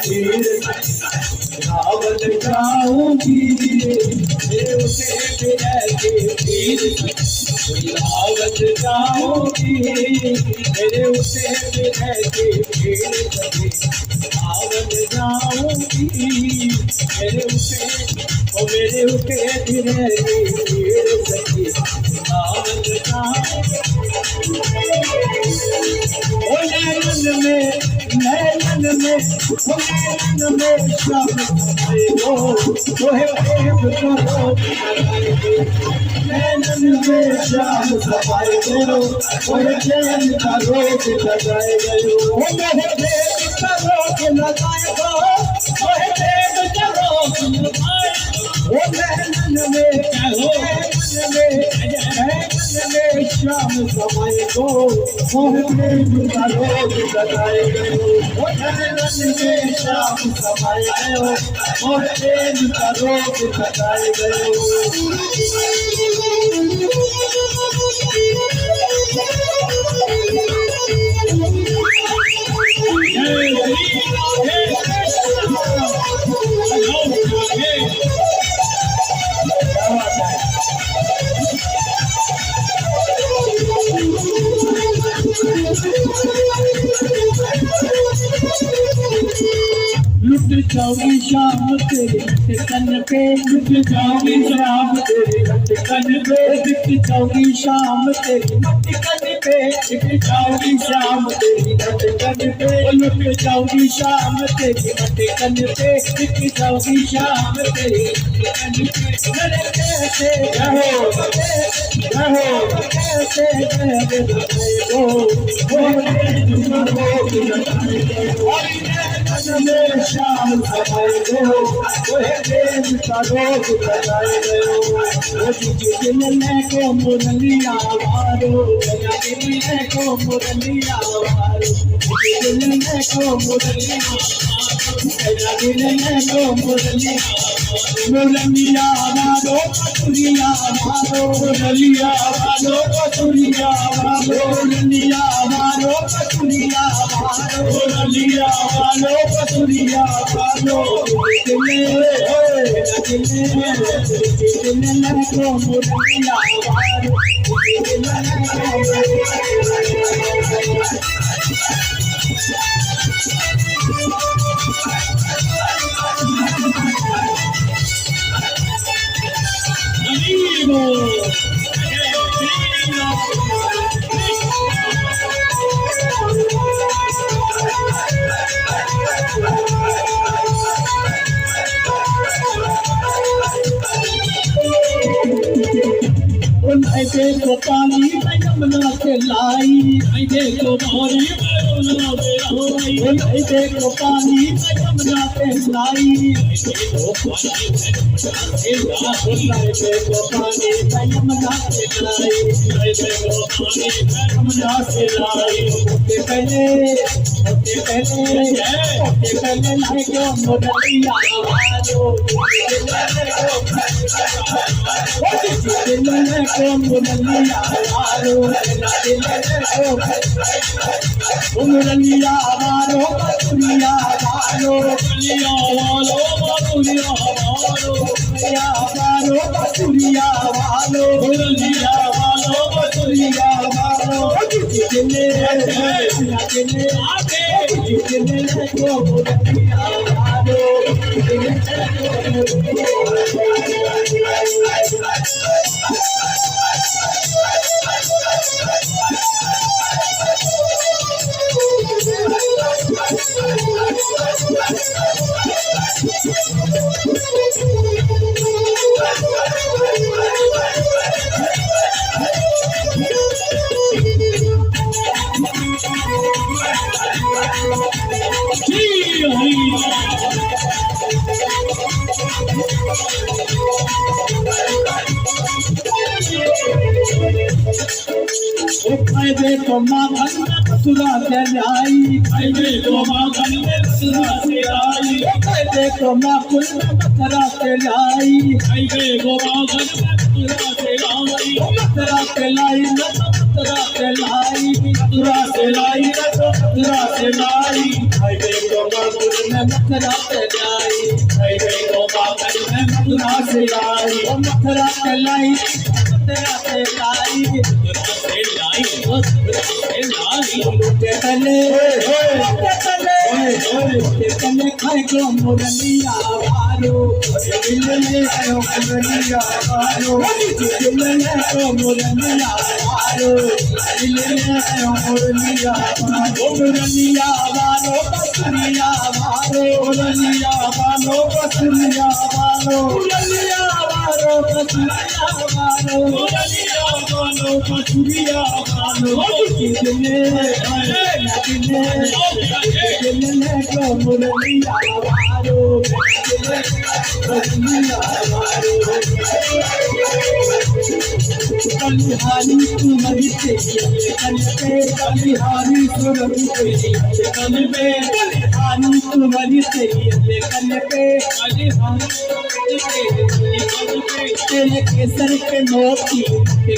सावन जाऊंगी, उसे बिना फिर सावन जाऊंगी, मेरे उसे बिना फिर सावन जाऊंगी, मेरे उसे बिना फिर सखी सावन जाऊंगी। ओ नैनन में शाम तोहे प्रेम करो, नैनन में शाम सफाई करो, तोहे प्रेम का रोग लगाए गयो, तोहे प्रेम का रोग लगाए गो, तोहे प्रेम का रोग लगाए, ओ नैनन में शाम सफाई को तोहे प्रेम का रोग लगाए गयो, ओ नैनन में शाम सफाई गयो, तोहे प्रेम का रोग लगाए गयो। लुट जाऊंगी शाम तेरे कन पे, लुट जाऊंगी शाम तेरे कन पे, लुट जाऊंगी शाम तेरे कन पे लुट जाऊंगी शाम तेरी भटकन पे लुट जाऊंगी शाम तेरी भटकन पे लुट जाऊंगी शाम तेरी भटकन पे मेरे कैसे रहो कैसे हो शाम समय दो प्रेम का रोग लगाए गयो दिल को मुरलिया वारो दिल को मुरलिया वारो दिल को मुरलिया दिल को मुरलिया मुरलिया वारो कतुरिया वारो मुरलिया वारो कतुरिया वारो मुरलिया वारो कतुरिया वारो मुरलिया वारो कतुरिया वारो दिल को मुरलिया वारो ऐसे को पानी मैं यमुना से लाई ऐसे को मोरी मैं यमुना से लाई ऐसे को पानी मैं यमुना से लाई ऐसे को पानी मैं यमुना से लाई ऐसे को पानी मैं यमुना से लाई होते पहले लाई क्यों मुरलिया वारो मुरलिया वारो मुरलिया वारो कतुरिया वारो मुरलिया वारो कतुरिया वारो मुरलिया वारो कतुरिया वारो मुरलिया वारो कतुरिया वारो दिल को मुरलिया वारो देखो माखन में मथुरा से आई देखो माखन में मथुरा से आई देखो माखन में मथुरा से लाई देखो माखन में मथुरा से लाई मथुरा से लाई मथुरा से लाई मथुरा से लाई मथुरा से लाई देखो माखन में मथुरा से लाई देखो माखन में मथुरा से लाई मथुरा से लाई मथुरा से लाई खाए को मुरलिया वारो दिल में मुरलिया वारो दिल में मुरलिया वारो दिल में मुरलिया मुरलिया वारो कतुरिया वारो मुरलिया वारो कतुरिया वारो मुरलिया वारो कतुरिया वारो मुरलिया वारो कतुरिया वारो दिल में को मुरलिया वारो मुरलिया वारो कलिहारी तुम्हारी तेरी कल पे कलिहारी तुम्हारी तेरी कल पे कलिहारी तुम्हारी तेरी कल पे कलिहारी तेरे केसर के मोती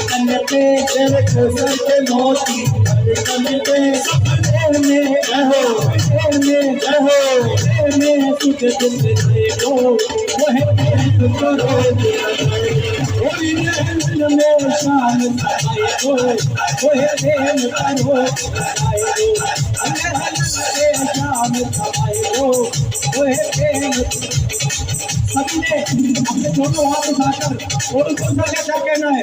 कल पे तेरे केसर के मोती कल पे में रहो में सुख दिल देखो वह करो में शाम आएगो वह प्रेम करो शाम आएगो वह प्रेम सबने अपने दोनों हाथ उठाकर और उनको क्या कहना है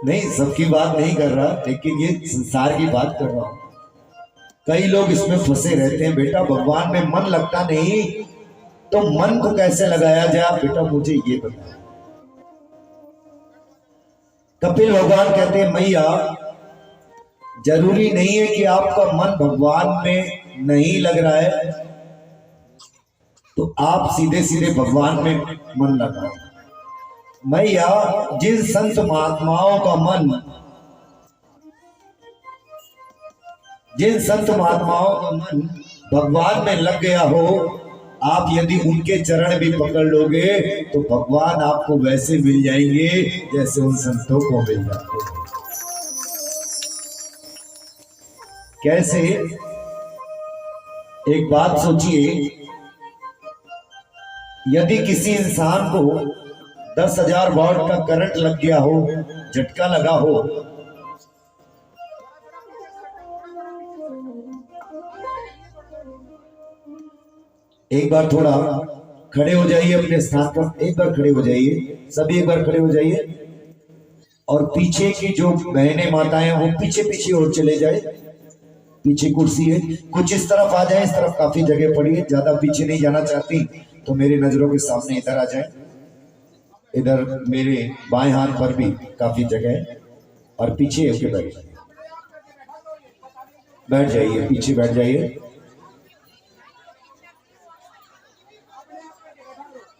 नहीं, सबकी बात नहीं कर रहा, लेकिन ये संसार की बात कर रहा हूं। कई लोग इसमें फंसे रहते हैं, बेटा भगवान में मन लगता नहीं, तो मन को कैसे लगाया जाए, बेटा मुझे ये बताओ। कपिल भगवान कहते हैं, मैया जरूरी नहीं है कि आपका मन भगवान में नहीं लग रहा है तो आप सीधे सीधे भगवान में मन लगाओ। मैया जिन संत महात्माओं का मन, जिन संत महात्माओं का मन भगवान में लग गया हो, आप यदि उनके चरण भी पकड़ लोगे तो भगवान आपको वैसे मिल जाएंगे जैसे उन संतों को मिल जाते हैं। कैसे? एक बात सोचिए, यदि किसी इंसान को 10,000 वॉट का करंट लग गया हो, झटका लगा हो, एक बार थोड़ा खड़े हो जाइए अपने स्थान पर, एक बार खड़े हो जाइए, सभी एक बार खड़े हो जाइए, और पीछे की जो बहनें माताएं वो पीछे पीछे और चले जाए। पीछे कुर्सी है, कुछ इस तरफ आ जाए, इस तरफ काफी जगह पड़ी है, ज्यादा पीछे नहीं जाना चाहती तो मेरी नजरों के सामने इधर आ जाए। इधर मेरे बाएं हाथ पर भी काफी जगह है, और पीछे होके बैठ जाइए, पीछे बैठ जाइए।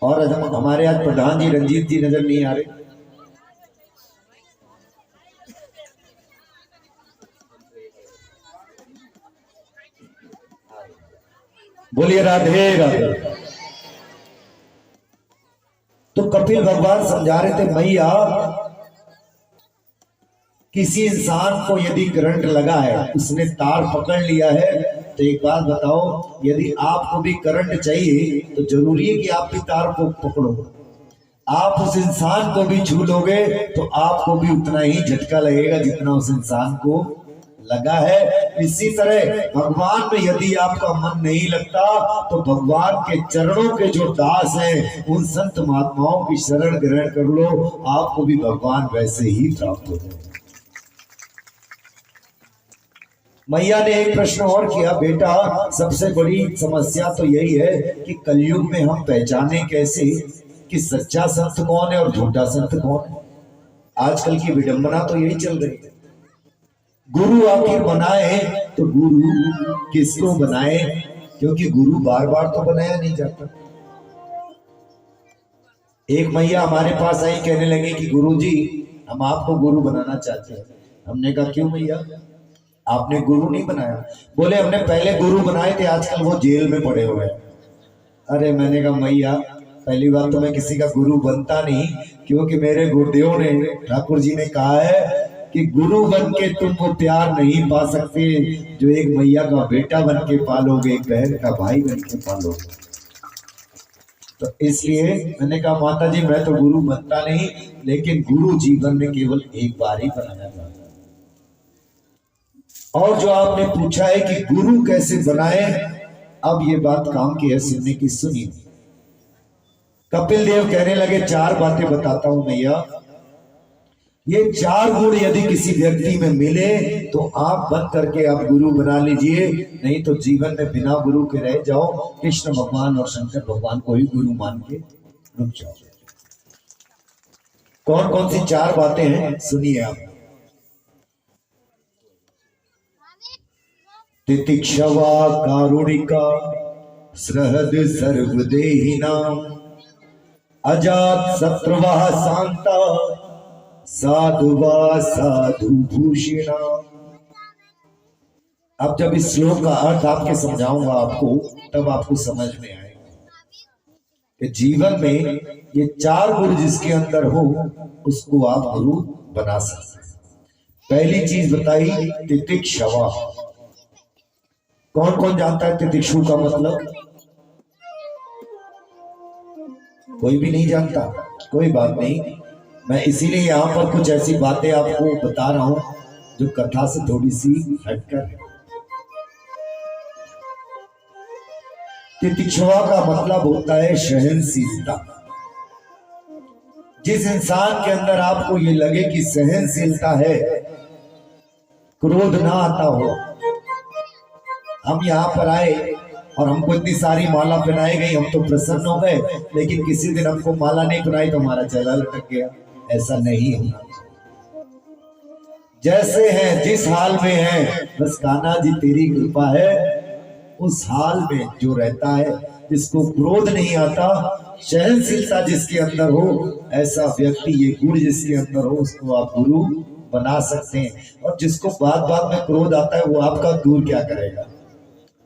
और हमारे आज प्रधान जी रंजीत जी नजर नहीं आ रहे। बोलिए राधे राधे। तो कपिल भगवान समझा रहे थे, मैया किसी इंसान को यदि करंट लगा है, उसने तार पकड़ लिया है, तो एक बात बताओ, यदि आपको भी करंट चाहिए तो जरूरी है कि आप भी तार को पकड़ो। आप उस इंसान को भी छू लोगे तो आपको भी उतना ही झटका लगेगा जितना उस इंसान को लगा है। इसी तरह भगवान में यदि आपका मन नहीं लगता तो भगवान के चरणों के जो दास हैं, उन संत महात्माओं की शरण ग्रहण कर लो, आपको भी भगवान वैसे ही प्राप्त हो जाए। मैया ने एक प्रश्न और किया, बेटा सबसे बड़ी समस्या तो यही है कि कलयुग में हम पहचाने कैसे कि सच्चा संत कौन है और झूठा संत कौन है। आजकल की विडंबना तो यही चल रही है। गुरु आखिर बनाए तो गुरु किसको बनाए, क्योंकि गुरु बार बार तो बनाया नहीं जाता। एक मैया हमारे पास आई, कहने लगे कि गुरुजी हम आपको गुरु बनाना चाहते हैं। हमने कहा क्यों मैया, आपने गुरु नहीं बनाया? बोले हमने पहले गुरु बनाए थे, आजकल वो जेल में पड़े हुए हैं। अरे मैंने कहा मैया पहली बात तो मैं किसी का गुरु बनता नहीं, क्योंकि मेरे गुरुदेव ने, ठाकुर जी ने कहा है कि गुरु बन के तुम वो प्यार नहीं पा सकते जो एक मैया का बेटा बन के पालोगे, एक बहन का भाई बन के पालोगे। तो इसलिए मैंने कहा माता जी मैं तो गुरु बनता नहीं, लेकिन गुरु जीवन में केवल एक बार ही बनाया जाता है। और जो आपने पूछा है कि गुरु कैसे बनाए, अब ये बात काम की है, सुनने की सुनी। कपिल देव कहने लगे 4 बातें बताता हूं मैया, ये 4 गुण यदि किसी व्यक्ति में मिले तो आप बन करके आप गुरु बना लीजिए, नहीं तो जीवन में बिना गुरु के रह जाओ, कृष्ण भगवान और शंकर भगवान को ही गुरु मान के रुक जाओ। कौन कौन सी 4 बातें हैं सुनिए आप। तितिक्षवा कारुणिका सहृद सर्वदेहिना अजात शत्रुवा शांता साधुवा साधु भूषिणा। अब जब इस श्लोक का अर्थ आपके समझाऊंगा आपको, तब आपको समझ में आएगा कि जीवन में ये 4 गुण जिसके अंदर हो उसको आप गुरु बना सकते हैं। पहली चीज बताई तितिक्षवा। कौन कौन जानता है तितिक्षु का मतलब? कोई भी नहीं जानता, कोई बात नहीं, मैं इसीलिए यहाँ पर कुछ ऐसी बातें आपको बता रहा हूं जो कथा से थोड़ी सी हटकर है। तितिक्षवा का मतलब होता है सहनशीलता। जिस इंसान के अंदर आपको ये लगे कि सहनशीलता है, क्रोध ना आता हो। हम यहाँ पर आए और हमको इतनी सारी माला पहनाई गई, हम तो प्रसन्न हो गए, लेकिन किसी दिन हमको माला नहीं पहनाई तो हमारा चेहरा लटक गया। ऐसा नहीं होना। जैसे हैं, जिस हाल में हैं, बस कान्हा जी तेरी कृपा है। उस हाल में जो रहता है, जिसको क्रोध नहीं आता, सहनशीलता जिसके अंदर हो, ऐसा व्यक्ति, ये गुण जिसके अंदर हो, उसको आप गुरु बना सकते हैं। और जिसको बात बात में क्रोध आता है, वो आपका दूर क्या करेगा,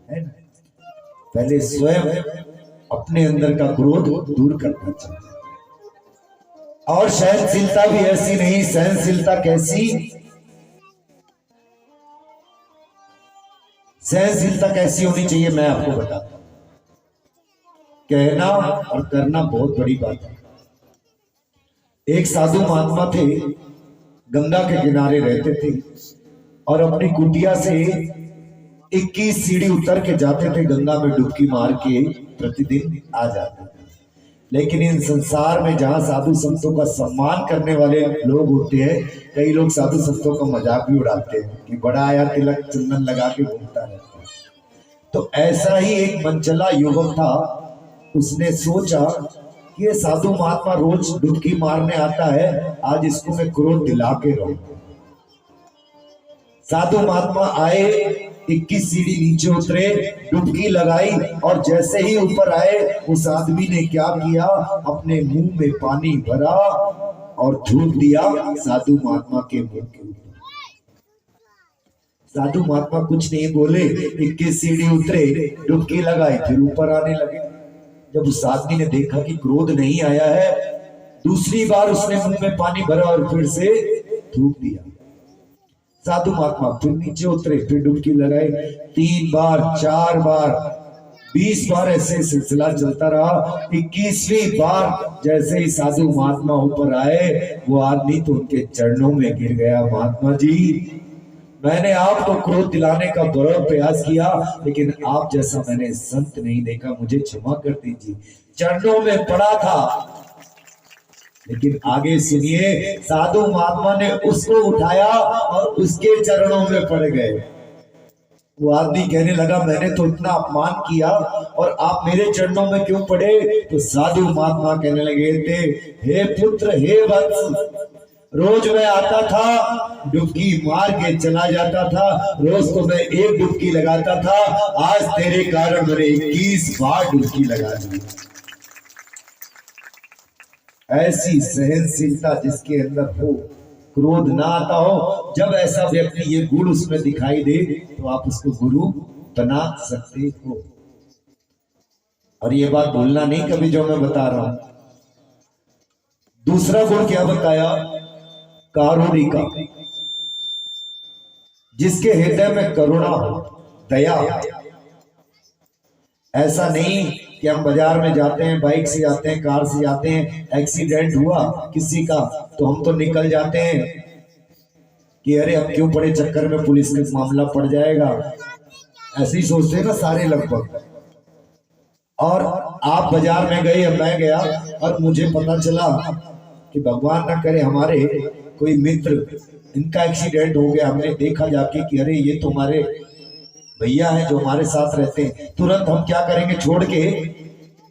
है ना? पहले स्वयं अपने अंदर का क्रोध दूर करना चाहिए। और सहनशीलता भी ऐसी नहीं, सहनशीलता कैसी, सहनशीलता कैसी होनी चाहिए मैं आपको बताता हूं। कहना और करना बहुत बड़ी बात है। एक साधु महात्मा थे, गंगा के किनारे रहते थे और अपनी कुटिया से 21 सीढ़ी उतर के जाते थे, गंगा में डुबकी मार के प्रतिदिन आ जाते थे। लेकिन इन संसार में जहां साधु संतों का सम्मान करने वाले लोग होते हैं, कई लोग साधु संतों का मजाक भी उड़ाते हैं कि बड़ा आया तिलक चंदन लगा के घूमता रहता है। तो ऐसा ही एक मनचला युवक था, उसने सोचा कि ये साधु महात्मा रोज डुबकी मारने आता है, आज इसको मैं क्रोध दिला के रहूं। साधु महात्मा आए, 21 सीढ़ी नीचे उतरे, डुबकी लगाई और जैसे ही ऊपर आए, उस आदमी ने क्या किया, अपने मुंह में पानी भरा और थूक दिया साधु महात्मा के मुंह के ऊपर। साधु महात्मा कुछ नहीं बोले, 21 सीढ़ी उतरे, डुबकी लगाई, फिर ऊपर आने लगे। जब उस आदमी ने देखा कि क्रोध नहीं आया है, दूसरी बार उसने मुंह में पानी भरा और फिर से थूक दिया। साधु महात्मा फिर नीचे उतरे, फिर डुबकी लगाई, 3 बार, 4 बार, 20 बार, ऐसे सिलसिला चलता रहा। 21वीं बार जैसे ही साधु महात्मा ऊपर आए, वो आदमी तो उनके चरणों में गिर गया। महात्मा जी, मैंने आपको क्रोध दिलाने का बड़ा प्रयास किया, लेकिन आप जैसा मैंने संत नहीं देखा, मुझे क्षमा कर दीजिए। चरणों में पड़ा था। लेकिन आगे सुनिए, साधु महात्मा ने उसको उठाया और उसके चरणों में पड़ गए। वो आदमी कहने लगा, मैंने तो इतना अपमान किया और आप मेरे चरणों में क्यों पड़े? तो साधु महात्मा कहने लगे थे, हे पुत्र, हे वत्स, रोज मैं आता था, डुबकी मार के चला जाता था, रोज तो मैं एक डुबकी लगाता था, आज तेरे कारण मैंने 21 बार डुबकी लगा दी। ऐसी सहनशीलता जिसके अंदर हो, क्रोध ना आता हो, जब ऐसा व्यक्ति ये गुण उसमें दिखाई दे, तो आप उसको गुरु बना सकते हो। और ये बात भूलना नहीं कभी जो मैं बता रहा हूं। दूसरा गुण क्या बताया? कारुणिका, जिसके हृदय में करुणा हो, दया। ऐसा नहीं कि हम बाजार में जाते हैं, बाइक से जाते हैं, कार से जाते हैं, एक्सीडेंट हुआ किसी का तो हम तो निकल जाते हैं कि अरे अब क्यों पड़े चक्कर में, पुलिस का मामला पड़ जाएगा, ऐसे ही सोचते हैं ना सारे लगभग। और आप बाजार में गए, मैं गया और मुझे पता चला कि भगवान ना करे हमारे कोई मित्र, इनका एक्सीडेंट हो गया, हमने देखा जाके कि अरे ये तो हमारे भैया हैं जो हमारे साथ रहते हैं, तुरंत हम क्या करेंगे, छोड़ के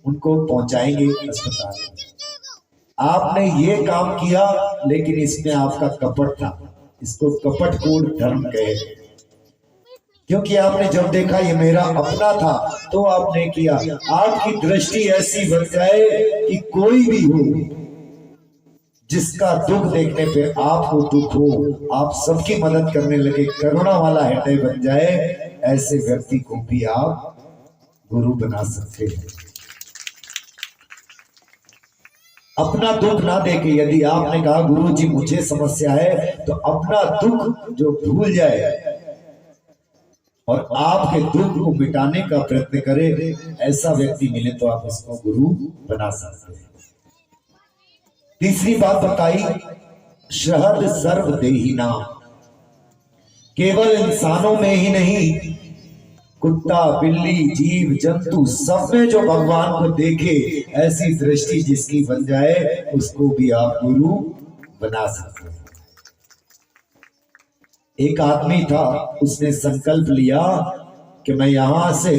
उनको पहुंचाएंगे अस्पताल। आपने ये काम किया, लेकिन इसमें आपका कपट था। इसको कपटपूर्ण धर्म कहे, क्योंकि आपने जब देखा ये मेरा अपना था तो आपने किया। आपकी दृष्टि ऐसी बन जाए कि कोई भी हो, जिसका दुख देखने पे आपको दुख हो, आप सबकी मदद करने लगे, करुणा वाला हृदय बन जाए, ऐसे व्यक्ति को भी आप गुरु बना सकते हैं। अपना दुख ना देके, यदि आपने कहा गुरु जी मुझे समस्या है, तो अपना दुख जो भूल जाए और आपके दुख को मिटाने का प्रयत्न करे, ऐसा व्यक्ति मिले तो आप उसको गुरु बना सकते हैं। तीसरी बात बताई, शहद सर्व देही नाम। केवल इंसानों में ही नहीं, कुत्ता बिल्ली जीव जंतु सब में जो भगवान को देखे, ऐसी दृष्टि जिसकी बन जाए उसको भी आप गुरु बना सकते हैं। एक आदमी था, उसने संकल्प लिया कि मैं यहां से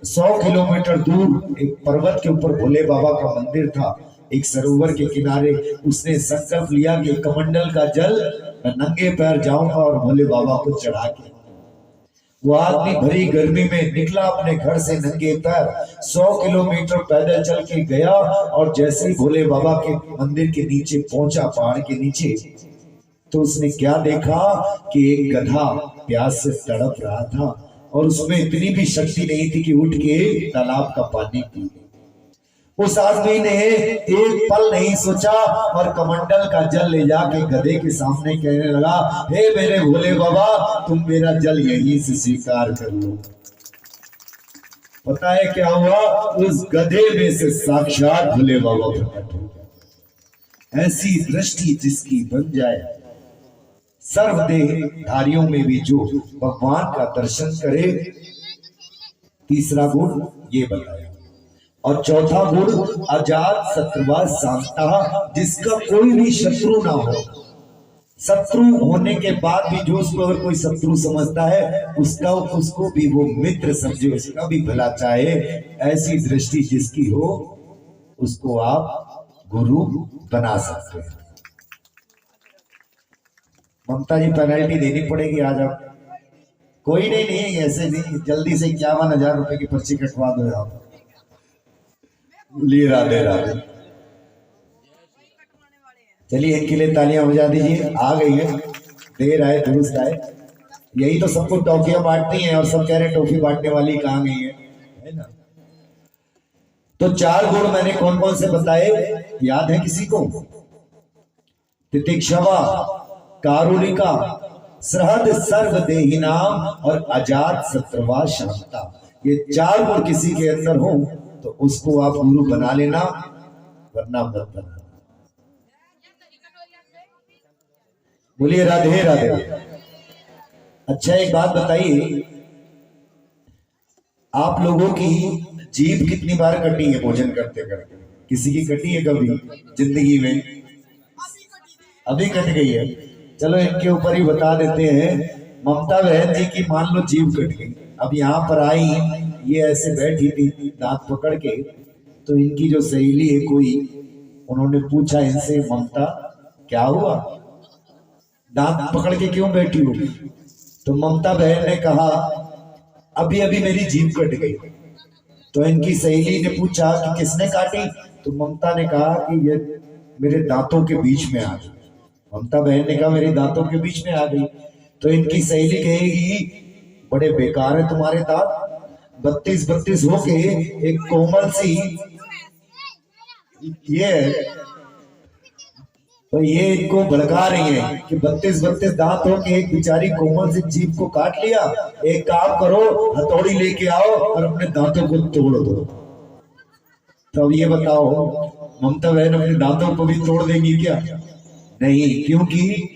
100 किलोमीटर दूर एक पर्वत के ऊपर भोले बाबा का मंदिर था, एक सरोवर के किनारे। उसने संकल्प लिया कि कमंडल का जल मैं नंगे पैर जाऊंगा और भोले बाबा को चढ़ा के। वो आदमी भरी गर्मी में निकला अपने घर से नंगे पैर, 100 किलोमीटर पैदल चल के गया और जैसे ही भोले बाबा के मंदिर के नीचे पहुंचा, पहाड़ के नीचे, तो उसने क्या देखा कि एक गधा प्यास से तड़प रहा था और उसमें इतनी भी शक्ति नहीं थी कि उठ के तालाब का पानी पी ले। उस आदमी ने एक पल नहीं सोचा और कमंडल का जल ले जाके गधे के सामने कहने लगा, हे मेरे भोले बाबा, तुम मेरा जल यहीं से स्वीकार कर लो। पता है क्या हुआ? उस गधे में से साक्षात भोले बाबा प्रकट हो गए। ऐसी दृष्टि जिसकी बन जाए, सर्वदेहधारियों में भी जो भगवान का दर्शन करे। तीसरा गुण ये बताया। और चौथा गुण अजात शत्रुवा शांता, जिसका कोई भी शत्रु ना हो। शत्रु होने के बाद भी जो उसको अगर कोई शत्रु समझता है, उसको भी वो मित्र समझे, उसका भी भला चाहे। ऐसी दृष्टि जिसकी हो उसको आप गुरु बना सकते हैं। ममता जी पेनल्टी देनी पड़ेगी आज। आप कोई नहीं ऐसे नहीं, जल्दी से 51,000 रुपए की पर्ची कटवा दो आप। लिए राधे राधे। चलिए इनके लिए तालियां बजा दीजिए। आ गई है, देर आए दुरुस्त आए। यही तो सबको टॉफियां बांटती हैं और सब कह रहे टॉफी बांटने वाली कहाँ गई है ना। तो 4 गुण मैंने कौन कौन से बताए, याद है किसी को? तितिक्षवा, कारुणिका, सहृद सर्वदेहिनाम और अजात शत्रुवा शांता। ये 4 गुण किसी के अंदर हो तो उसको आप गुरु बना लेना, वरना मत बना। बोलिए राधे राधे। अच्छा एक बात बताइए, आप लोगों की जीभ कितनी बार कटी है भोजन करते करते? किसी की कटी है कभी जिंदगी में? अभी कट गई है। चलो इनके ऊपर ही बता देते हैं। ममता बहन जी की मान लो जीभ कट गई, अब यहाँ पर आई, ये ऐसे बैठी थी दांत पकड़ के, तो इनकी जो सहेली है कोई, उन्होंने पूछा इनसे, ममता क्या हुआ, दांत पकड़ के क्यों बैठी हो? तो ममता बहन ने कहा अभी अभी मेरी जीभ कट गई। तो इनकी सहेली ने पूछा कि किसने काटी? तो ममता ने कहा कि ये मेरे दांतों के बीच में आ गई। ममता बहन ने कहा मेरे दांतों के बीच में आ गई। तो इनकी सहेली कहेगी बड़े बेकार है तुम्हारे दांत, 32 होके एक कोमल सी ये, तो ये इनको भड़का रही है कि 32 दांत होके एक बेचारी कोमल सी जीभ को काट लिया। एक काम करो, हथौड़ी लेके आओ और अपने दांतों को तोड़ दो। तो अब ये बताओ ममता बहन अपने दांतों को भी तोड़ देंगी क्या? नहीं, क्योंकि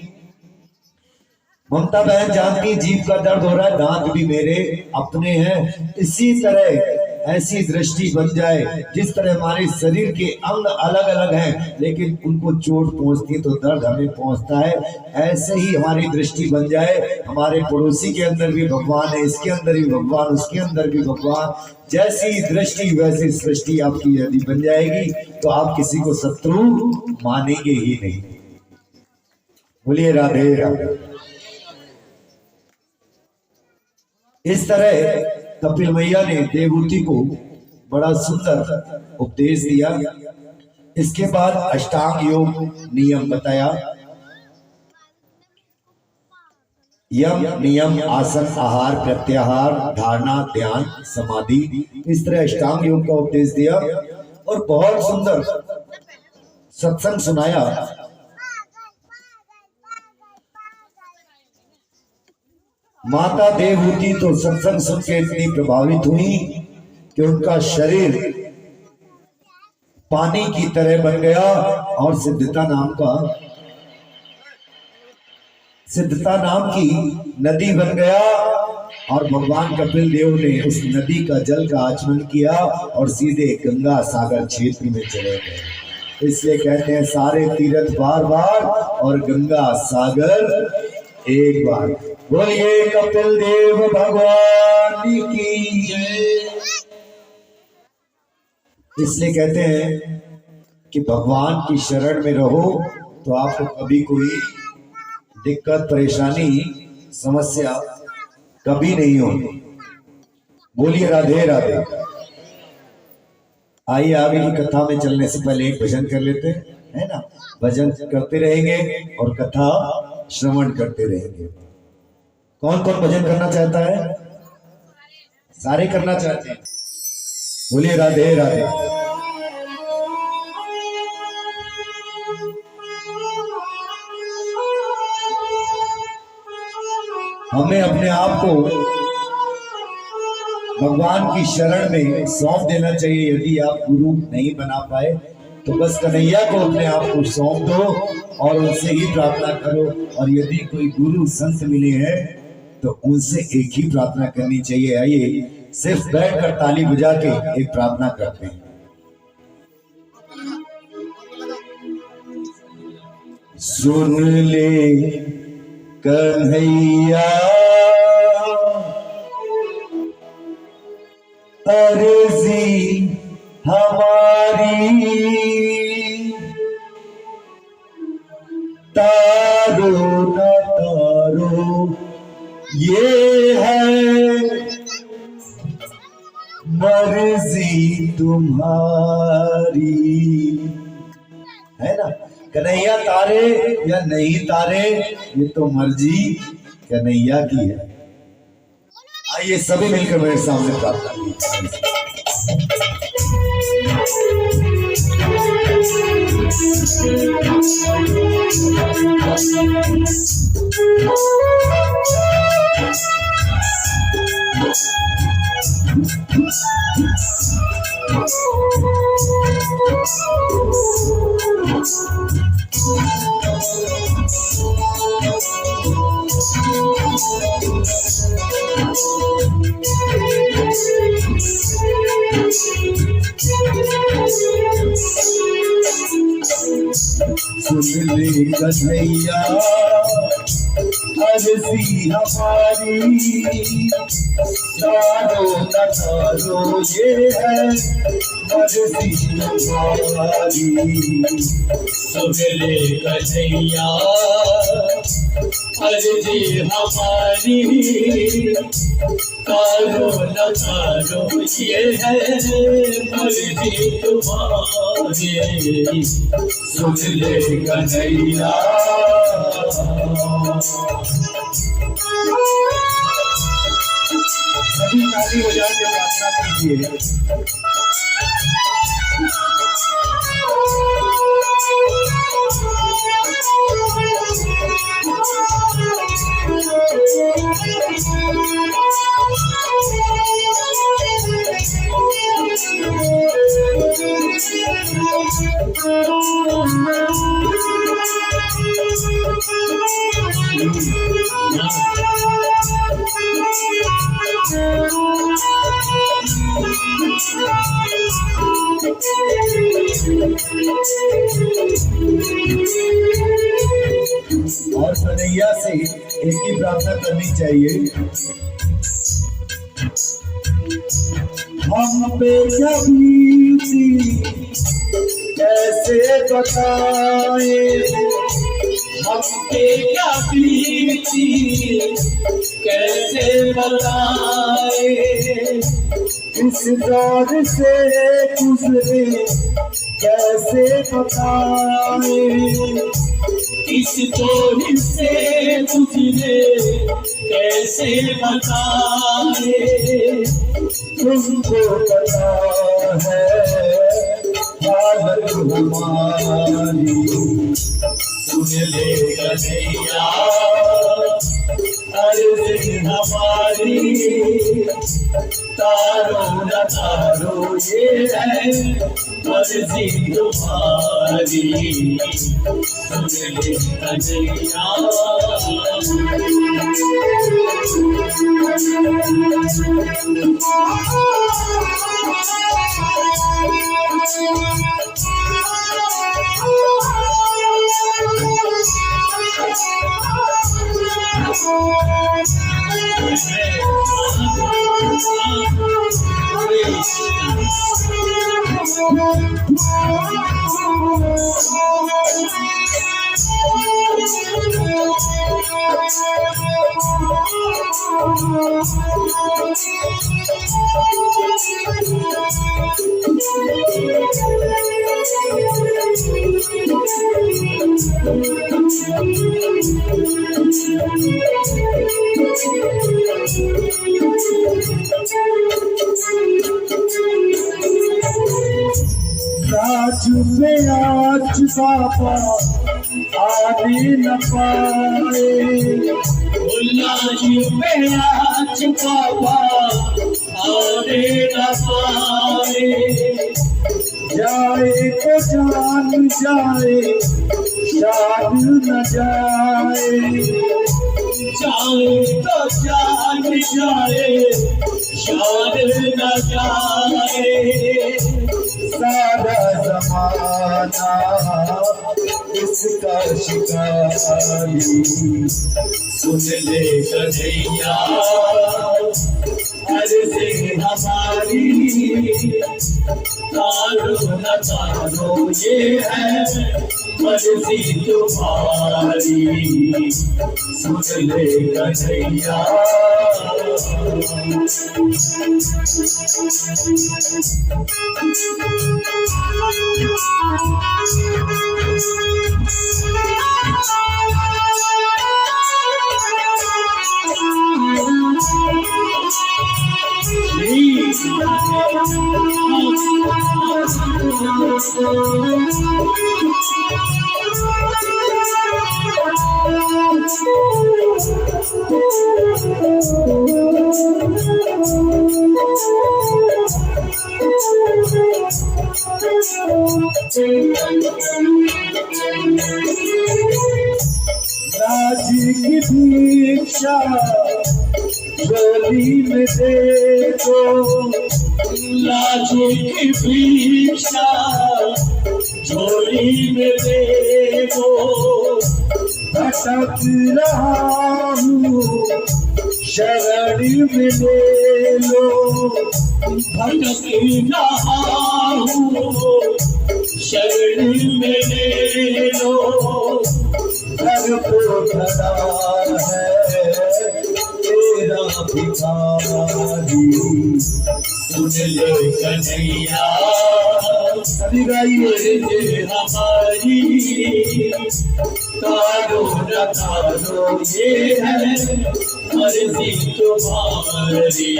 ममता बहन जानती जीभ का दर्द हो रहा है, दांत भी मेरे अपने हैं। इसी तरह ऐसी दृष्टि बन जाए, जिस तरह हमारे शरीर के अंग अलग अलग हैं लेकिन उनको चोट पहुंचती है तो दर्द हमें पहुंचता है, ऐसे ही हमारी दृष्टि बन जाए। हमारे पड़ोसी के अंदर भी भगवान है, इसके अंदर भी भगवान, उसके अंदर भी भगवान। जैसी दृष्टि वैसी सृष्टि आपकी यदि बन जाएगी तो आप किसी को शत्रु मानेंगे ही नहीं। बोलिए राधे राधे। इस तरह कपिल मैया ने देवहूति को बड़ा सुंदर उपदेश दिया। इसके बाद अष्टांग योग नियम बताया। यम नियम आसन आहार प्रत्याहार धारणा ध्यान समाधि, इस तरह अष्टांग योग का उपदेश दिया और बहुत सुंदर सत्संग सुनाया। माता देवहूति तो सत्संग सुन के इतनी प्रभावित हुई कि उनका शरीर पानी की तरह बन गया और सिद्धता नाम की नदी बन गया और भगवान कपिल देव ने उस नदी का जल का आचमन किया और सीधे गंगा सागर क्षेत्र में चले गए। इसलिए कहते हैं सारे तीर्थ बार बार और गंगा सागर एक बार। बोलिए कपिल देव भगवान की जय। इसलिए कहते हैं कि भगवान की शरण में रहो तो आपको कभी कोई दिक्कत परेशानी समस्या कभी नहीं होगी। बोलिए राधे राधे। आइए आगे की कथा में चलने से पहले एक भजन कर लेते हैं, है ना। भजन करते रहेंगे और कथा श्रवण करते रहेंगे। कौन कौन भजन करना चाहता है? सारे करना चाहते हैं। बोलिए राधे राधे। हमें अपने आप को भगवान की शरण में सौंप देना चाहिए। यदि आप गुरु नहीं बना पाए तो बस कन्हैया को अपने आप को सौंप दो और उनसे ही प्रार्थना करो। और यदि कोई गुरु संत मिले हैं तो उनसे एक ही प्रार्थना करनी चाहिए। आइए सिर्फ बैठकर ताली बजा के एक प्रार्थना करते हैं। सुन ले कन्हैया अर्जी हमारी, तारो न तारो ये है मर्जी तुम्हारी, है ना। कन्हैया तारे या नहीं तारे ये तो मर्जी कन्हैया की है। आइए सभी मिलकर मेरे सामने प्रार्थना कीजिए। सुन ले कन्हैया अर्जी हमारी, तारो न तारो ये है मर्जी तुम्हारी। सुन ले कन्हैया अर्जी हमारी, तारो न तारो ये है मर्जी तुम्हारी। सुन ले कन्हैया। सभी ताली बजा के प्रार्थना कीजिए। और कन्हैया से एक ही प्रार्थना करनी चाहिए। हम पे क्या बीती कैसे बताए, हम पे क्या बीती कैसे बताए। इस दौर से गुजरे कैसे बताए, इस दौर से गुजरे कैसे बताए। तुमको पता है हालत हमारी। सुन ले कन्हैया अर्जी हमारी, तारो न तारो ये है मर्जी तुम्हारी, सुन ले कन्हैया। राज में आज बाबा आने न पाए, लाज में आज बाबा आने न पाए। जाए तो जान जाए शान न जाए, जाए तो जान जाए शान न जाए। सारा जमाना इसका शिकारी, सुन ले कन्हैया अर्ज़ी हमारी, तारो न तारो ये है मर्जी तुम्हारी, सुन ले कन्हैया। राज की दीक्षा झोली में दे दो, लाज की भिक्षा झोली में दे दो। भटक रहा हूँ शरण में ले लो, भटक रहा हूँ शरण में ले लो। घर को खड़ा है तेरा भिखारी, सुन ले कन्हैया अभी गाइए। अर्ज़ी हमारी, तारो न तारो ये है मर्जी तुम्हारी,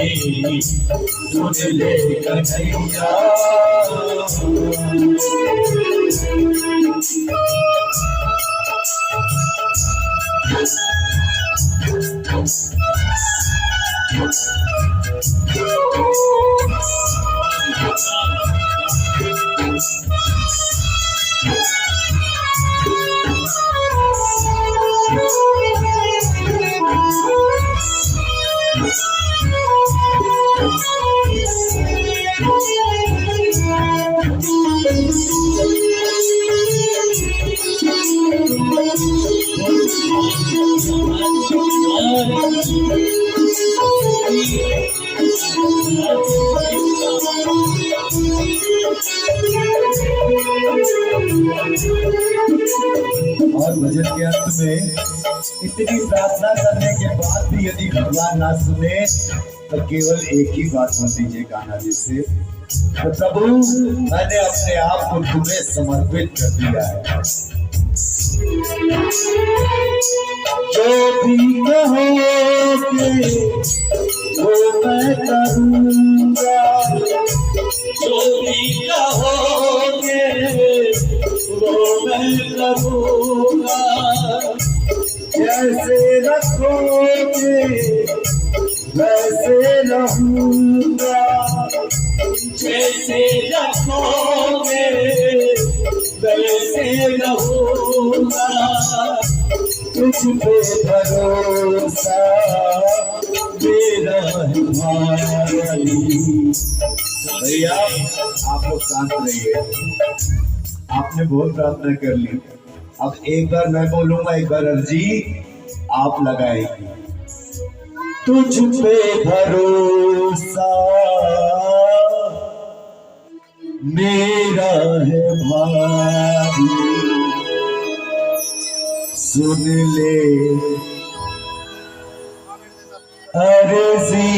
सुन ले कन्हैया। और भजन के अंत में इतनी प्रार्थना करने के बाद भी यदि भगवान ना सुने तो केवल एक ही बात बोल दीजिए कान्हा जी से, तो प्रभु मैंने अपने आप को तुम्हें समर्पित कर दिया है, जो भी कहोगे वो मैं करूँगा, जो भी कहोगे वो मैं करूँगा। जैसे रखोगे वैसे रहूंगा, जैसे रखोगे वैसे रहूंगा, तुझ पे भरोसा मेरा है भाई। भैया आप लोग शांत रहिए, आपने बहुत प्रार्थना कर ली। अब एक बार मैं बोलूंगा, एक बार अर्जी आप लगाएंगे। तुझ पे भरोसा मेरा है भाई, सुन ले अर्जी,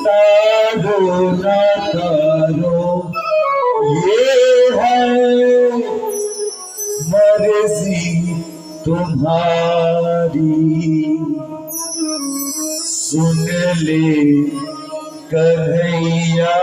तारो ना तारो ये है मर्जी तुम्हारी, सुन ले कन्हैया